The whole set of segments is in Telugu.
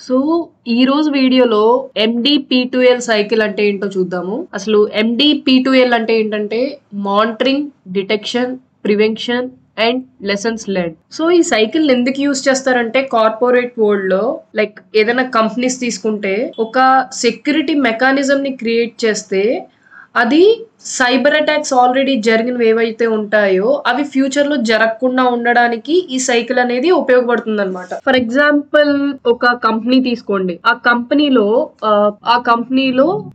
సో ఈ రోజు వీడియోలో MDP2L సైకిల్ అంటే ఏంటో చూద్దాము. అసలు MDP2L అంటే ఏంటంటే monitoring, detection, prevention and lessons learn. So ఈ సైకిల్ ఎందుకు యూజ్ చేస్తారంటే కార్పొరేట్ వరల్డ్ లో లైక్ ఏదైనా కంపెనీస్ తీసుకుంటే ఒక సెక్యూరిటీ మెకానిజం ని క్రియేట్ చేస్తే అది సైబర్ అటాక్స్ ఆల్రెడీ జరిగినవి ఏవైతే ఉంటాయో అవి ఫ్యూచర్ లో జరగకుండా ఉండడానికి ఈ సైకిల్ అనేది ఉపయోగపడుతుంది అనమాట. ఫర్ ఎగ్జాంపుల్ ఒక కంపెనీ తీసుకోండి. ఆ కంపెనీలో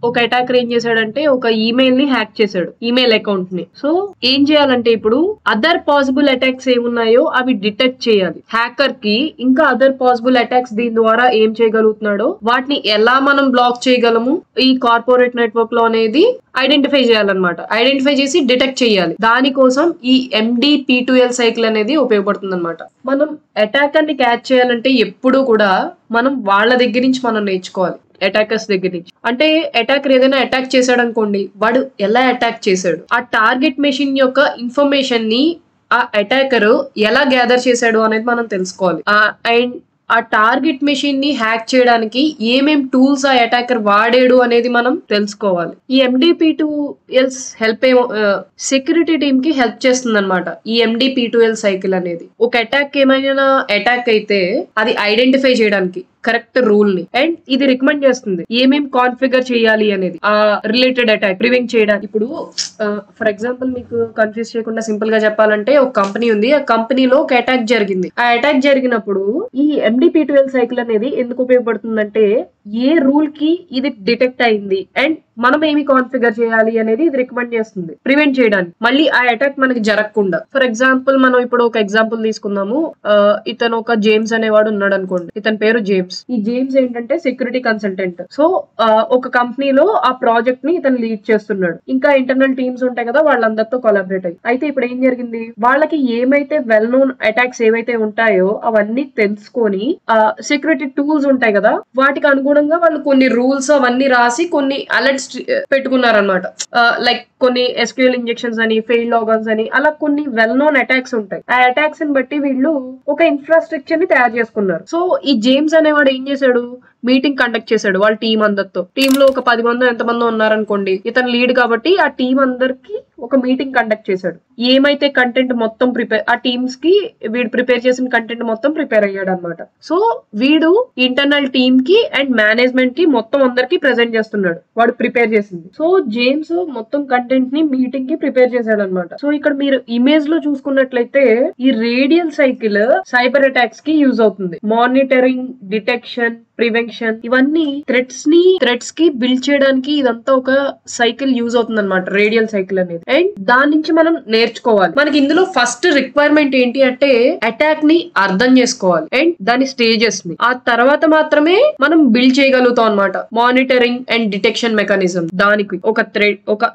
ఒక అటాకర్ ఏం చేశాడంటే ఒక ఈమెయిల్ ని హ్యాక్ చేశాడు, ఈమెయిల్ అకౌంట్ ని. సో ఏం చేయాలంటే ఇప్పుడు అదర్ పాసిబుల్ అటాక్స్ ఏమున్నాయో అవి డిటెక్ట్ చేయాలి. హ్యాకర్ కి ఇంకా అదర్ పాసిబుల్ అటాక్స్ దీని ద్వారా ఏం చేయగలుగుతున్నాడో వాటిని ఎలా మనం బ్లాక్ చేయగలము ఈ కార్పొరేట్ నెట్వర్క్ లో అనేది ఐడెంటిఫై చేయాలన్నమాట. ఐడెంటిఫై చేసి డిటెక్ట్ చేయాలి. దానికోసం ఈ MDP2L సైకిల్ అనేది ఉపయోగపడుతుంది అనమాట. మనం అటాకర్ ని క్యాచ్ చేయాలంటే ఎప్పుడు కూడా మనం వాళ్ళ దగ్గర నుంచి మనం నేర్చుకోవాలి, అటాకర్స్ దగ్గర నుంచి. అంటే అటాకర్ ఏదైనా అటాక్ చేశాడు అనుకోండి, వాడు ఎలా అటాక్ చేశాడు, ఆ టార్గెట్ మెషిన్ యొక్క ఇన్ఫర్మేషన్ ని ఆ అటాకర్ ఎలా గ్యాదర్ చేశాడు అనేది మనం తెలుసుకోవాలి. అండ్ ఆ టార్గెట్ మెషిన్ ని హ్యాక్ చేయడానికి ఏమేం టూల్స్ ఆ అటాకర్ వాడాడు అనేది మనం తెలుసుకోవాలి. ఈ MDP2L హెల్ప్ సెక్యూరిటీ టీమ్ కి హెల్ప్ చేస్తుంది అనమాట. ఈ MDP2L సైకిల్ అనేది ఒక ఏమైనా అటాక్ అయితే అది ఐడెంటిఫై చేయడానికి కరెక్ట్ రూల్ ని అండ్ ఇది రికమెండ్ చేస్తుంది ఏమేం కాన్ఫిగర్ చేయాలి అనేది ఆ రిలేటెడ్ అటాక్ ప్రివెంట్ చేయడానికి. ఇప్పుడు ఫర్ ఎగ్జాంపుల్ మీకు కన్ఫ్యూజ్ చేయకుండా సింపుల్ గా చెప్పాలంటే ఒక కంపెనీ ఉంది, ఆ కంపెనీలో ఒక అటాక్ జరిగింది. ఆ అటాక్ జరిగినప్పుడు ఈ MDP2L సైకిల్ అనేది ఎందుకు ఉపయోగపడుతుందంటే ఏ రూల్ కి ఇది డిటెక్ట్ అయింది అండ్ మనం ఏమి కాన్ఫిగర్ చేయాలి అనేది ఇది రికమెండ్ చేస్తుంది ప్రివెంట్ చేయడానికి, మళ్ళీ ఆ అటాక్ మనకి జరగకుండా. ఫర్ ఎగ్జాంపుల్ మనం ఇప్పుడు ఒక ఎగ్జాంపుల్ తీసుకుందాము. ఇతను ఒక జేమ్స్ అనేవాడు ఉన్నాడు అనుకోండి, ఇతని పేరు జేమ్స్. ఈ జేమ్స్ ఏంటంటే సెక్యూరిటీ కన్సల్టెంట్. సో ఒక కంపెనీలో ఆ ప్రాజెక్ట్ ని ఇతను లీడ్ చేస్తున్నాడు. ఇంకా ఇంటర్నల్ టీమ్స్ ఉంటాయి కదా, వాళ్ళందరితో కొలాబరేట్ అయ్యి. అయితే ఇప్పుడు ఏం జరిగింది, వాళ్ళకి ఏమైతే వెల్ నోన్ అటాక్స్ ఏవైతే ఉంటాయో అవన్నీ తెలుసుకొని సెక్యూరిటీ టూల్స్ ఉంటాయి కదా, వాటికి అనుగుణంగా వాళ్ళు కొన్ని రూల్స్ అవన్నీ రాసి కొన్ని అలర్ట్స్ పెట్టుకున్నారనమాట. లైక్ కొన్ని SQL ఇంజెక్షన్స్ అని, ఫెయిల్ లాగన్స్ అని, అలా కొన్ని వెల్ నోన్ అటాక్స్ ఉంటాయి. ఆ అటాక్స్ ని బట్టి వీళ్ళు ఒక ఇన్ఫ్రాస్ట్రక్చర్ ని తయారు చేసుకున్నారు. సో ఈ జేమ్స్ అనేవాడు ఏం చేశాడు, మీటింగ్ కండక్ట్ చేశాడు వాళ్ళ టీం అందరితో. టీమ్ లో ఒక 10 మంది ఎంతమంది ఉన్నారనుకోండి, ఇతను లీడ్ కాబట్టి ఆ టీం అందరికి ఒక మీటింగ్ కండక్ట్ చేశాడు. ఏమైతే కంటెంట్ మొత్తం ఆ టీమ్స్ కి వీడు ప్రిపేర్ చేసిన కంటెంట్ మొత్తం ప్రిపేర్ అయ్యాడు అనమాట. సో వీడు ఇంటర్నల్ టీమ్ కి అండ్ మేనేజ్మెంట్ కి మొత్తం అందరికి ప్రెజెంట్ చేస్తున్నాడు వాడు ప్రిపేర్ చేసింది. సో జేమ్స్ మొత్తం కంటెంట్ ని మీటింగ్ కి ప్రిపేర్ చేశాడు అనమాట. సో ఇక్కడ మీరు ఇమేజ్ లో చూసుకున్నట్లయితే ఈ రేడియల్ సైకిల్ సైబర్ అటాక్స్ కి యూజ్ అవుతుంది. మానిటరింగ్, డిటెక్షన్, ప్రివెన్షన్, ఇవన్నీ థ్రెట్స్ కి బిల్డ్ చేయడానికి ఇదంతా ఒక సైకిల్ యూజ్ అవుతుంది అనమాట, రేడియల్ సైకిల్ అనేది. అండ్ దాని నుంచి మనం నేర్చుకోవాలి. మనకి ఇందులో ఫస్ట్ రిక్వైర్మెంట్ ఏంటి అంటే అటాక్ ని అర్థం చేసుకోవాలి అండ్ దాని స్టేజెస్ ని. ఆ తర్వాత మాత్రమే మనం బిల్డ్ చేయగలుగుతాం అనమాట మానిటరింగ్ అండ్ డిటెక్షన్ మెకానిజం. దానికి ఒక థ్రెడ్ ఒక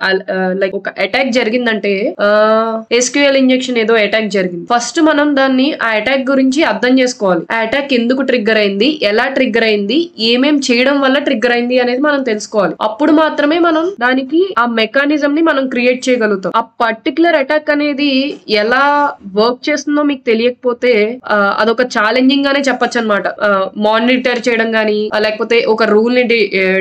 అటాక్ జరిగిందంటే SQL ఇంజెక్షన్ ఏదో అటాక్ జరిగింది, ఫస్ట్ మనం దాన్ని ఆ అటాక్ గురించి అర్థం చేసుకోవాలి. ఆ అటాక్ ఎందుకు ట్రిగ్గర్ అయింది, ఎలా ట్రిగ్గర్ అయింది, ఏమేం చేయడం వల్ల ట్రిగ్గర్ అయింది అనేది మనం తెలుసుకోవాలి. అప్పుడు మాత్రమే మనం దానికి ఆ మెకానిజం ని మనం క్రియేట్ చేయగలుగుతాం. ఆ పర్టికులర్ అటాక్ అనేది ఎలా వర్క్ చేస్తుందో మీకు తెలియకపోతే అదొక ఛాలెంజింగ్ గానే చెప్పొచ్చు అనమాట. మానిటర్ చేయడం గానీ లేకపోతే ఒక రూల్ ని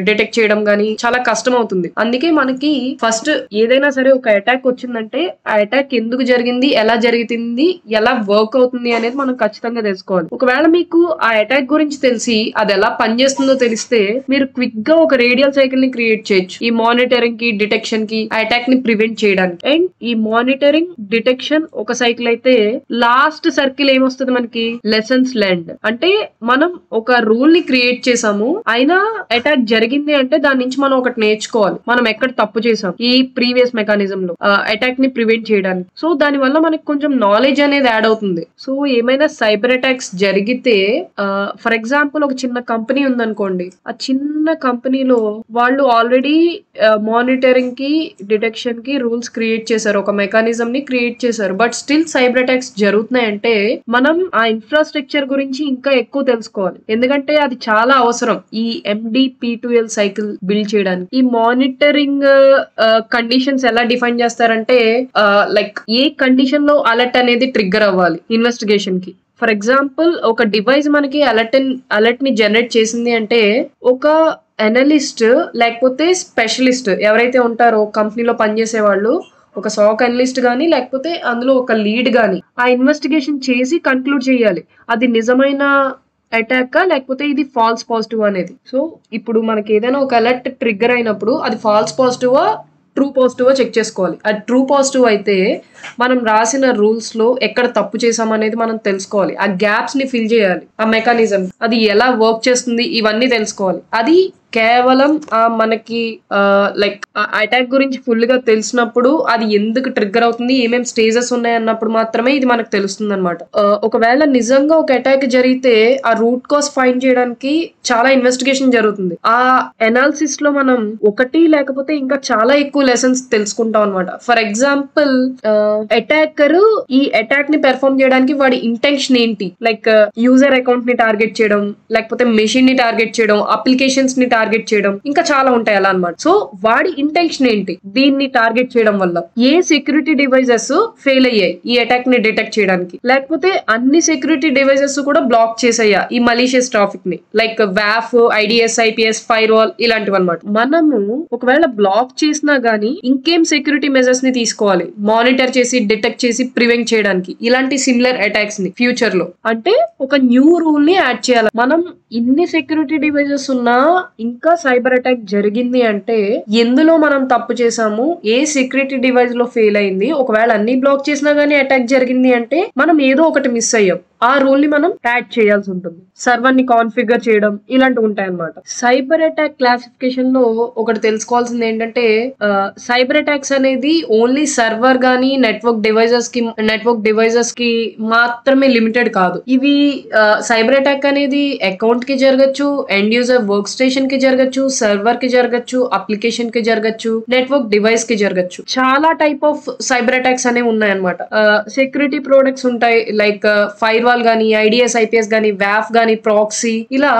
డిటెక్ట్ చేయడం గానీ చాలా కష్టం అవుతుంది. అందుకే మనకి ఫస్ట్ ఏదైనా సరే ఒక అటాక్ వచ్చిందంటే ఆ అటాక్ ఎందుకు జరిగింది, ఎలా జరుగుతుంది, ఎలా వర్క్ అవుతుంది అనేది మనం ఖచ్చితంగా తెలుసుకోవాలి. ఒకవేళ మీకు ఆ అటాక్ గురించి తెలిసి అది ఎలా పనిచేస్తుందో తెలిస్తే మీరు క్విక్ గా ఒక రేడియల్ సైకిల్ ని క్రియేట్ చేయొచ్చు ఈ మానిటరింగ్ కి, డిటెక్షన్ కి, ఆ అటాక్ ని ప్రివెంట్ చేయడానికి. అండ్ ఈ మానిటరింగ్, డిటెక్షన్ ఒక సైకిల్ అయితే లాస్ట్ సర్కిల్ ఏమొస్తుంది మనకి, లెసన్స్ లెర్న్డ్. అంటే మనం ఒక రూల్ ని క్రియేట్ చేసాము, అయినా అటాక్ జరిగింది అంటే దాని నుంచి మనం ఒకటి నేర్చుకోవాలి, మనం ఎక్కడ తప్పు చేసాం ఈ ప్రీవియస్ మెకానిజం లో అటాక్ ని ప్రివెంట్ చేయడానికి. సో దాని వల్ల మనకి కొంచెం నాలెడ్జ్ అనేది యాడ్ అవుతుంది. సో ఏమైనా సైబర్ అటాక్స్ జరిగితే ఫర్ ఎగ్జాంపుల్ ఒక చిన్న కంపెనీ ఉందనుకోండి, ఆ చిన్న కంపెనీలో వాళ్ళు ఆల్రెడీ మానిటరింగ్ కి, డిటెక్షన్ కి రూల్స్ క్రియేట్ చేశారు, ఒక మెకానిజం ని క్రియేట్ చేశారు. బట్ స్టిల్ సైబర్ అటాక్స్ జరుగుతున్నాయంటే మనం ఆ ఇన్ఫ్రాస్ట్రక్చర్ గురించి ఇంకా ఎక్కువ తెలుసుకోవాలి, ఎందుకంటే అది చాలా అవసరం ఈ MDP2L సైకిల్ బిల్డ్ చేయడానికి. ఈ మానిటరింగ్ కండిషన్స్ ఎలా డిఫైన్ చేస్తారంటే లైక్ ఏ కండిషన్ లో అలర్ట్ అనేది ట్రిగ్గర్ అవ్వాలి ఇన్వెస్టిగేషన్ కి. ఫర్ ఎగ్జాంపుల్ ఒక డివైస్ మనకి అలర్ట్ ని జనరేట్ చేసింది అంటే ఒక అనలిస్ట్ లేకపోతే స్పెషలిస్ట్ ఎవరైతే ఉంటారో కంపెనీలో పనిచేసే వాళ్ళు, ఒక సాక్ అనలిస్ట్ గానీ లేకపోతే అందులో ఒక లీడ్ గానీ ఆ ఇన్వెస్టిగేషన్ చేసి కన్క్లూడ్ చేయాలి అది నిజమైన అటాక్ లేకపోతే ఇది ఫాల్స్ పాజిటివ్ అనేది. సో ఇప్పుడు మనకి ఏదైనా ఒక అలర్ట్ ట్రిగ్గర్ అయినప్పుడు అది ఫాల్స్ పాజిటివా ట్రూ పాజిటివా చెక్ చేసుకోవాలి. అది ట్రూ పాజిటివ్ అయితే మనం రాసిన రూల్స్ లో ఎక్కడ తప్పు చేసామనేది మనం తెలుసుకోవాలి. ఆ గ్యాప్స్ ని ఫిల్ చేయాలి. ఆ మెకానిజం అది ఎలా వర్క్ చేస్తుంది ఇవన్నీ తెలుసుకోవాలి. అది కేవలం మనకి లైక్ అటాక్ గురించి ఫుల్ గా తెలిసినప్పుడు అది ఎందుకు ట్రిగ్గర్ అవుతుంది, ఏమేమి స్టేజెస్ ఉన్నాయి అన్నప్పుడు మాత్రమే ఇది మనకు తెలుస్తుంది అనమాట. ఒకవేళ నిజంగా ఒక అటాక్ జరిగితే ఆ రూట్ కాజ్ ఫైండ్ చేయడానికి చాలా ఇన్వెస్టిగేషన్ జరుగుతుంది. ఆ అనాలిసిస్ లో మనం ఒకటి లేకపోతే ఇంకా చాలా ఎక్కువ లెసన్స్ తెలుసుకుంటాం అనమాట. ఫర్ ఎగ్జాంపుల్ అటాకర్ ఈ అటాక్ ని పెర్ఫార్మ్ చేయడానికి వాడి ఇంటెన్షన్ ఏంటి, లైక్ యూజర్ అకౌంట్ ని టార్గెట్ చేయడం, లేకపోతే మెషిన్ ని టార్గెట్ చేయడం, అప్లికేషన్స్ ని టార్గెట్ చేయడం, ఇంకా చాలా ఉంటాయి అలా అనమాట. సో వాడి ఇంటెన్షన్ ఏంటి దీన్ని టార్గెట్ చేయడం వల్ల, ఏ సెక్యూరిటీ డివైజెస్ ఫెయిల్ అయ్యాయి ఈ అటాక్ ని డిటెక్ట్ చేయడానికి, లేకపోతే అన్ని సెక్యూరిటీ డివైజెస్ కూడా బ్లాక్ చేసాయా ఈ మలీషియస్ ట్రాఫిక్ ని, లైక్ వాఫ్, ఐడిఎస్, ఐపీఎస్, ఫైర్ వాల్ ఇలాంటివి అనమాట. మనము ఒకవేళ బ్లాక్ చేసినా గానీ ఇంకేం సెక్యూరిటీ మెజర్స్ ని తీసుకోవాలి మానిటర్ చేసి డిటెక్ట్ చేసి ప్రివెంట్ చేయడానికి ఇలాంటి సిమిలర్ అటాక్స్ ని ఫ్యూచర్ లో. అంటే ఒక న్యూ రూల్ ని యాడ్ చేయాలి. మనం ఇన్ని సెక్యూరిటీ డివైజెస్ ఉన్నా ఇంకా సైబర్ అటాక్ జరిగింది అంటే ఎందులో మనం తప్పు చేసాము, ఏ సెక్యూరిటీ డివైస్ లో ఫెయిల్ అయింది, ఒకవేళ అన్ని బ్లాక్ చేసినా గానీ అటాక్ జరిగింది అంటే మనం ఏదో ఒకటి మిస్ అయ్యాం. ఆ రూల్ ని మనం యాడ్ చేయాల్సి ఉంటుంది. సర్వర్ ని కాన్ఫిగర్ చేయడం ఇలాంటివి ఉంటాయి అన్నమాట. సైబర్ అటాక్ క్లాసిఫికేషన్ లో ఒకటి తెలుసుకోవాల్సింది ఏంటంటే సైబర్ అటాక్స్ అనేది ఓన్లీ సర్వర్ గానీ నెట్వర్క్ డివైజెస్ కి మాత్రమే లిమిటెడ్ కాదు. ఇవి సైబర్ అటాక్ అనేది అకౌంట్ కి జరగచ్చు, ఎండ్ యూజర్ వర్క్ స్టేషన్ కి జరగచ్చు, సర్వర్ కి జరగచ్చు, అప్లికేషన్ కి జరగచ్చు, నెట్వర్క్ డివైస్ కి జరగచ్చు. చాలా టైప్ ఆఫ్ సైబర్ అటాక్స్ అనేవి ఉన్నాయి అనమాట. సెక్యూరిటీ ప్రొడక్ట్స్ ఉంటాయి లైక్ ఫైర్ వాల్ గానీ, ఐడిఎస్, ఐపీఎస్ గానీ, వాఫ్ గానీ, ప్రాక్సీ ఇలా.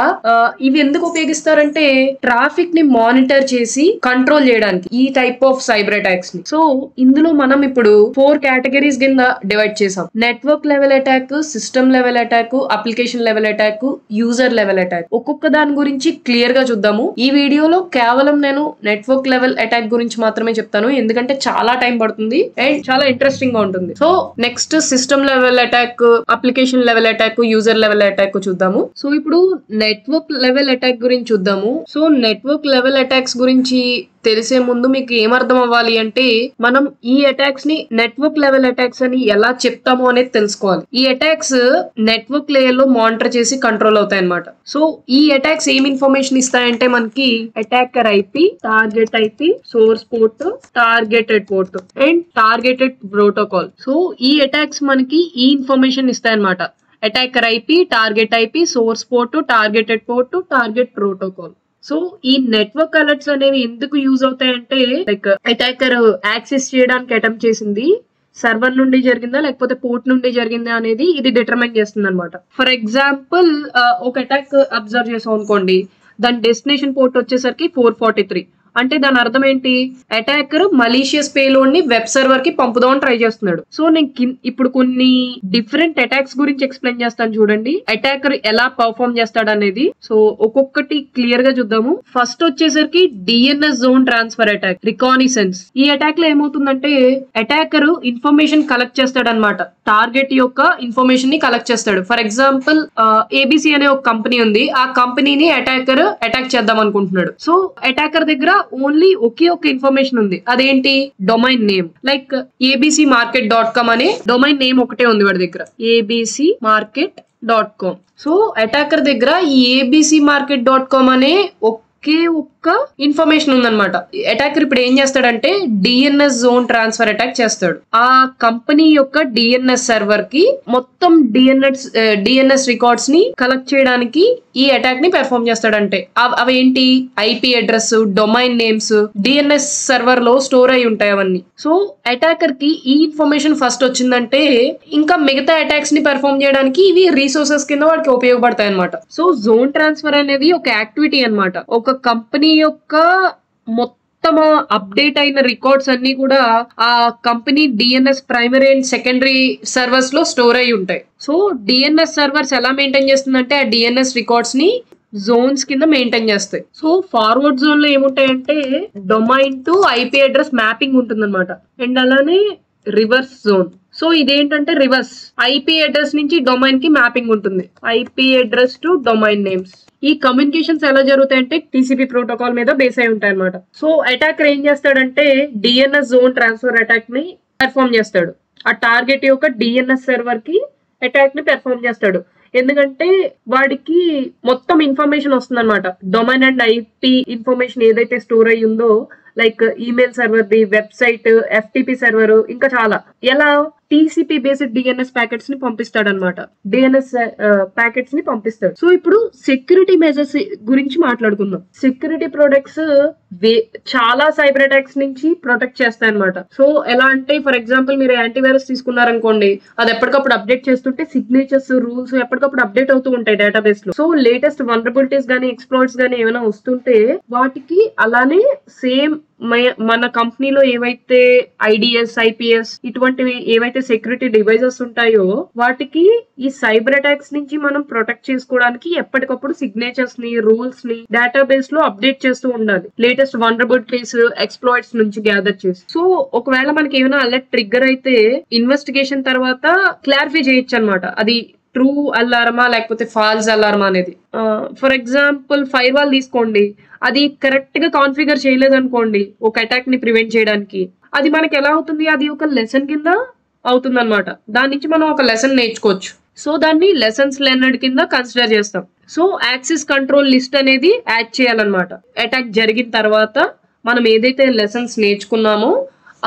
ఇవి ఎందుకు ఉపయోగిస్తారంటే ట్రాఫిక్ ని మానిటర్ చేసి కంట్రోల్ చేయడానికి ఈ టైప్ ఆఫ్ సైబర్ అటాక్స్ ని. సో ఇందులో మనం ఇప్పుడు 4 కేటగిరీస్ కింద డివైడ్ చేసాం. Network level attack, system level attack, application level attack, user level attack. ఒక్కొక్క దాని గురించి క్లియర్ గా చూద్దాము. ఈ వీడియోలో కేవలం నేను నెట్వర్క్ లెవెల్ అటాక్ గురించి మాత్రమే చెప్తాను, ఎందుకంటే చాలా టైం పడుతుంది అండ్ చాలా ఇంట్రెస్టింగ్ గా ఉంటుంది. So next system level attack, application level attack, user level attack చూద్దాము. సో ఇప్పుడు నెట్వర్క్ లెవెల్ అటాక్ గురించి చూద్దాము. సో నెట్వర్క్ లెవెల్ అటాక్స్ గురించి తెలిసే ముందు మీకు ఏమర్థం అవ్వాలి అంటే మనం ఈ అటాక్స్ ని నెట్వర్క్ లెవెల్ అటాక్స్ అని ఎలా చెప్తామో అనేది తెలుసుకోవాలి. ఈ అటాక్స్ నెట్వర్క్ లేయర్ లో మానిటర్ చేసి కంట్రోల్ అవుతాయి అన్నమాట. సో ఈ అటాక్స్ ఏం ఇన్ఫర్మేషన్ ఇస్తాయంటే మనకి attacker IP, target IP, source port, targeted port and targeted protocol. So ఈ అటాక్స్ మనకి ఈ ఇన్ఫర్మేషన్ ఇస్తాయన్నమాట. Attacker IP, target IP, source port, targeted port, target protocol. So ఈ నెట్వర్క్ అలర్ట్స్ అనేవి ఎందుకు యూజ్ అవుతాయంటే లైక్ అటాకర్ యాక్సెస్ చేయడానికి అటెంప్ట్ చేసింది సర్వర్ నుండి జరిగిందా లేకపోతే పోర్ట్ నుండి జరిగిందా అనేది ఇది డిటర్మైన్ చేస్తుంది అనమాట. ఫర్ ఎగ్జాంపుల్ ఒక అటాక్ అబ్జర్వ్ చేసాం అనుకోండి, దాని డెస్టినేషన్ పోర్ట్ వచ్చేసరికి 443. అంటే దాని అర్థం ఏంటి, అటాకర్ మలీషియస్ పేలోడ్ ని వెబ్ సర్వర్ కి పంపుదామని ట్రై చేస్తున్నాడు. సో నేను ఇప్పుడు కొన్ని డిఫరెంట్ అటాక్స్ గురించి ఎక్స్ప్లెయిన్ చేస్తాను చూడండి, అటాకర్ ఎలా పర్ఫార్మ్ చేస్తాడు అనేది. సో ఒక్కొక్కటి క్లియర్ గా చూద్దాము. ఫస్ట్ వచ్చేసరికి డిఎన్ఎస్ జోన్ ట్రాన్స్ఫర్ అటాక్, రికానిసెన్స్. ఈ అటాక్ లో ఏమవుతుందంటే అటాకర్ ఇన్ఫర్మేషన్ కలెక్ట్ చేస్తాడు అనమాట. టార్గెట్ యొక్క ఇన్ఫర్మేషన్ ని కలెక్ట్ చేస్తాడు. ఫర్ ఎగ్జాంపుల్ ఏబిసి అనే ఒక కంపెనీ ఉంది, ఆ కంపెనీని అటాకర్ అటాక్ చేద్దాం అనుకుంటున్నాడు. సో అటాకర్ దగ్గర ఓన్లీ ఒకే ఒక ఇన్ఫర్మేషన్ ఉంది, అదేంటి డొమైన్ నేమ్. లైక్ abcmarket.com అనే డొమైన్ నేమ్ ఒకటే ఉంది వాడి దగ్గర, abcmarket.com. సో అటాకర్ దగ్గర ఈ abcmarket.com అనే ఒకే ఒక్క ఇన్ఫర్మేషన్ ఉందన్నమాట. అటాకర్ ఇప్పుడు ఏం చేస్తాడంటే డిఎన్ఎస్ జోన్ ట్రాన్స్ఫర్ అటాక్ చేస్తాడు. ఆ కంపెనీ యొక్క డిఎన్ఎస్ సర్వర్ కి మొత్తం డిఎన్ఎస్ రికార్డ్స్ ని కలెక్ట్ చేయడానికి ఈ అటాక్ ని పెర్ఫార్మ్ చేస్తాడంటే అవేంటి IP address, domain names DNS server లో స్టోర్ అయి ఉంటాయి అవన్నీ. సో అటాకర్ కి ఈ ఇన్ఫర్మేషన్ ఫస్ట్ వచ్చిందంటే ఇంకా మిగతా అటాక్స్ ని పెర్ఫార్మ్ చేయడానికి ఇవి రీసోర్సెస్ కింద వాడికి ఉపయోగపడతాయి అనమాట. సో జోన్ ట్రాన్స్ఫర్ అనేది ఒక యాక్టివిటీ అనమాట. ఒక కంపెనీ యొక్క మొత్తం మొత్తం అప్డేట్ అయిన రికార్డ్స్ అన్ని కూడా ఆ company DNS primary and secondary servers లో స్టోర్ అయి ఉంటాయి. సో డిఎన్ఎస్ సర్వర్స్ ఎలా మెయింటైన్ చేస్తుందంటే ఆ డిఎన్ఎస్ రికార్డ్స్ ని జోన్స్ కింద మెయింటైన్ చేస్తాయి. సో ఫార్వర్డ్ జోన్ లో ఏముంటాయంటే domain to IP address mapping ఉంటుంది అనమాట. అండ్ అలానే రివర్స్ జోన్. సో ఇదేంటంటే రివర్స్ ఐపీ అడ్రస్ నుంచి డొమైన్ కి మ్యాపింగ్ ఉంటుంది. IP address to domain names. ఈ కమ్యూనికేషన్స్ ఎలా జరుగుతాయంటే టీసీపీ ప్రోటోకాల్ మీద బేస్ అయి ఉంటాయి అనమాట. సో అటాకర్ ఏం చేస్తాడంటే డిఎన్ఎస్ జోన్ ట్రాన్స్ఫర్ అటాక్ ని పెర్ఫార్మ్ చేస్తాడు. ఆ టార్గెట్ యొక్క డిఎన్ఎస్ సర్వర్ కి అటాక్ ని పెర్ఫార్మ్ చేస్తాడు. ఎందుకంటే వాడికి మొత్తం ఇన్ఫర్మేషన్ వస్తుంది అనమాట. డొమైన్ అండ్ ఐపీ ఇన్ఫర్మేషన్ ఏదైతే స్టోర్ అయ్యి ఉందో, like email server the, website, FTP server, ఇంకా చాలా. ఎలా టీసీపీ బేస్డ్ డిఎన్ఎస్ ప్యాకెట్స్ ని పంపిస్తాడు అనమాట. డిఎన్ఎస్ ప్యాకెట్స్ ని పంపిస్తాడు. సో ఇప్పుడు సెక్యూరిటీ మెజర్స్ గురించి మాట్లాడుకుందాం. సెక్యూరిటీ ప్రొడక్ట్స్ చాలా సైబర్ అటాక్స్ నుంచి ప్రొటెక్ట్ చేస్తాయి అనమాట. సో ఎలా అంటే ఫర్ ఎగ్జాంపుల్ మీరు యాంటీవైరస్ తీసుకున్నారనుకోండి, అది ఎప్పటికప్పుడు అప్డేట్ చేస్తుంటే సిగ్నేచర్స్, రూల్స్ ఎప్పటికప్పుడు అప్డేట్ అవుతూ ఉంటాయి డేటాబేస్ లో. సో లేటెస్ట్ వల్నరబిలిటీస్ గానీ ఎక్స్ప్లాయిట్స్ గానీ ఏమైనా వస్తుంటే వాటికి అలానే సేమ్ మన కంపెనీలో ఏవైతే ఐడిఎస్, ఐపీఎస్ ఇటువంటివి ఏవైతే సెక్యూరిటీ డివైజెస్ ఉంటాయో వాటికి ఈ సైబర్ అటాక్స్ నుంచి మనం ప్రొటెక్ట్ చేసుకోవడానికి ఎప్పటికప్పుడు సిగ్నేచర్స్ ని, రూల్స్ ని డేటాబేస్ లో అప్డేట్ చేస్తూ ఉండాలి. లేటెస్ట్ వల్నరబిలిటీస్, ఎక్స్ప్లాయిట్స్ నుంచి గ్యాదర్ చేసి. సో ఒకవేళ మనకి ఏమైనా అలర్ట్ ట్రిగ్గర్ అయితే ఇన్వెస్టిగేషన్ తర్వాత క్లారిఫై చేయొచ్చు అనమాట. అది ట్రూ అలారమా లేకపోతే ఫాల్స్ అలారమా అనేది. ఫర్ ఎగ్జాంపుల్ ఫైర్ వాల్ తీసుకోండి, అది కరెక్ట్ గా కాన్ఫిగర్ చేయలేదు అనుకోండి ఒక అటాక్ ని ప్రివెంట్ చేయడానికి, అది మనకి ఎలా అవుతుంది, అది ఒక లెసన్ కింద అవుతుంది అనమాట. దాని నుంచి మనం ఒక లెసన్ నేర్చుకోవచ్చు. సో దాన్ని లెసన్స్ లెర్నడ్ కింద కన్సిడర్ చేస్తాం. సో యాక్సెస్ కంట్రోల్ లిస్ట్ అనేది యాడ్ చేయాలన్నమాట. అటాక్ జరిగిన తర్వాత మనం ఏదైతే లెసన్స్ నేర్చుకున్నామో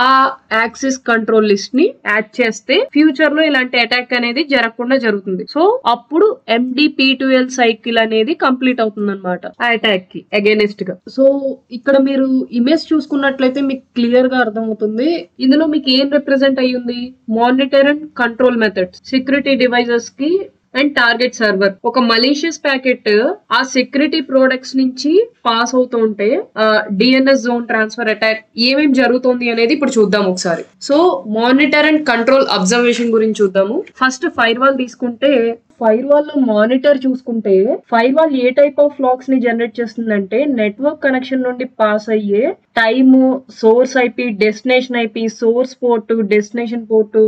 ఆ యాక్సెస్ కంట్రోల్ లిస్ట్ ని యాడ్ చేస్తే ఫ్యూచర్ లో ఇలాంటి అటాక్ అనేది జరగకుండా జరుగుతుంది. సో అప్పుడు MD-P2L సైకిల్ అనేది కంప్లీట్ అవుతుంది అనమాట ఆ అటాక్ కి అగైనెస్ట్ గా. సో ఇక్కడ మీరు ఇమేజ్ చూసుకున్నట్లయితే మీకు క్లియర్ గా అర్థమవుతుంది. ఇందులో మీకు ఏం రిప్రజెంట్ అయ్యింది, monitor and control methods, security devices కి అండ్ టార్గెట్ సర్వర్. ఒక మలీషియస్ ప్యాకెట్ ఆ సెక్యూరిటీ ప్రొడక్ట్స్ నుంచి పాస్ అవుతూ ఉంటే డిఎన్ఎస్ జోన్ ట్రాన్స్ఫర్ అటాక్ ఏమేమి జరుగుతుంది అనేది ఇప్పుడు చూద్దాం ఒకసారి. So monitor and control observation గురించి చూద్దాము. ఫస్ట్ ఫైర్ వాల్ తీసుకుంటే ఫైర్ వాల్ లో మానిటర్ చూసుకుంటే ఫైర్ వాల్ ఏ టైప్ ఆఫ్ లాగ్స్ ని జనరేట్ చేస్తుందంటే నెట్వర్క్ కనెక్షన్ నుండి పాస్ అయ్యే time, source IP, destination IP, source port, destination port,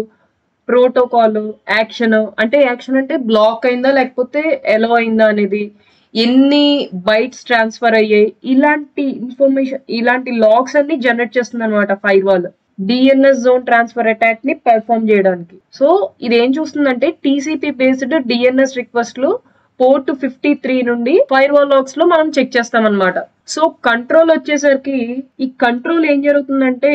protocol, action అంటే బ్లాక్ అయిందా లేకపోతే ఎలో అయిందా అనేది, ఎన్ని బైట్స్ ట్రాన్స్ఫర్ అయ్యాయి, ఇలాంటి ఇన్ఫర్మేషన్, ఇలాంటి లాగ్స్ అన్ని జనరేట్ చేస్తుంది అనమాట fire wall DNS zone transfer attack ని పెర్ఫార్మ్ చేయడానికి. సో ఇది ఏం చూస్తుందంటే టీసీపీ బేస్డ్ డిఎన్ఎస్ రిక్వెస్ట్ లు పోర్ట్ 53 నుండి ఫైర్ వాల్ లాగ్స్ లో మనం చెక్ చేస్తాం అనమాట. సో కంట్రోల్ వచ్చేసరికి ఈ కంట్రోల్ ఏం జరుగుతుందంటే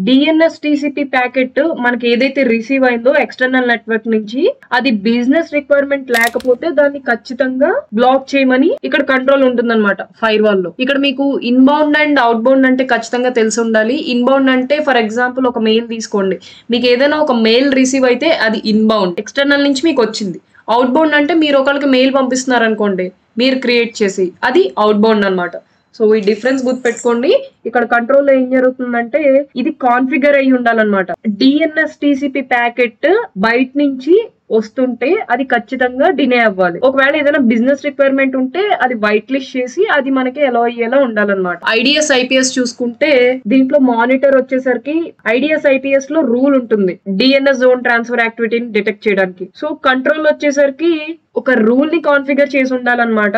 డిఎన్ఎస్ టీసీపీ ప్యాకెట్ మనకి ఏదైతే రిసీవ్ అయిందో ఎక్స్టర్నల్ నెట్వర్క్ నుంచి అది బిజినెస్ రిక్వైర్మెంట్ లేకపోతే దాన్ని ఖచ్చితంగా బ్లాక్ చేయమని ఇక్కడ కంట్రోల్ ఉంటుంది అనమాట ఫైర్ వాల్ లో. ఇక్కడ మీకు ఇన్బౌండ్ అండ్ అవుట్ బౌండ్ అంటే ఖచ్చితంగా తెలిసి ఉండాలి. ఇన్బౌండ్ అంటే ఫర్ ఎగ్జాంపుల్ ఒక మెయిల్ తీసుకోండి, మీకు ఏదైనా ఒక మెయిల్ రిసీవ్ అయితే అది ఇన్బౌండ్, ఎక్స్టర్నల్ నుంచి మీకు వచ్చింది. అవుట్ బౌండ్ అంటే మీరు ఒకరికి మెయిల్ పంపిస్తున్నారు అనుకోండి మీరు క్రియేట్ చేసి, అది అవుట్ బౌండ్ అనమాట. సో ఈ డిఫరెన్స్ గుర్తుపెట్టుకోండి. ఇక్కడ కంట్రోల్ లో ఏం జరుగుతుందంటే ఇది కాన్ఫిగర్ అయ్యి ఉండాలన్నమాట. డిఎన్ఎస్ టీసీపీ ప్యాకెట్ బయట నుంచి వస్తుంటే అది ఖచ్చితంగా డినే అవ్వాలి. ఒకవేళ ఏదైనా బిజినెస్ రిక్వైర్మెంట్ ఉంటే అది వైట్ లిస్ట్ చేసి అది మనకి ఎలా అయ్యేలా ఉండాలన్నమాట. ఐడిఎస్ ఐపీఎస్ చూసుకుంటే దీంట్లో మానిటర్ వచ్చేసరికి ఐడిఎస్ ఐపీఎస్ లో రూల్ ఉంటుంది డిఎన్ఎస్ జోన్ ట్రాన్స్ఫర్ యాక్టివిటీని డిటెక్ట్ చేయడానికి. సో కంట్రోల్ వచ్చేసరికి ఒక రూల్ ని కాన్ఫిగర్ చేసి ఉండాలన్నమాట.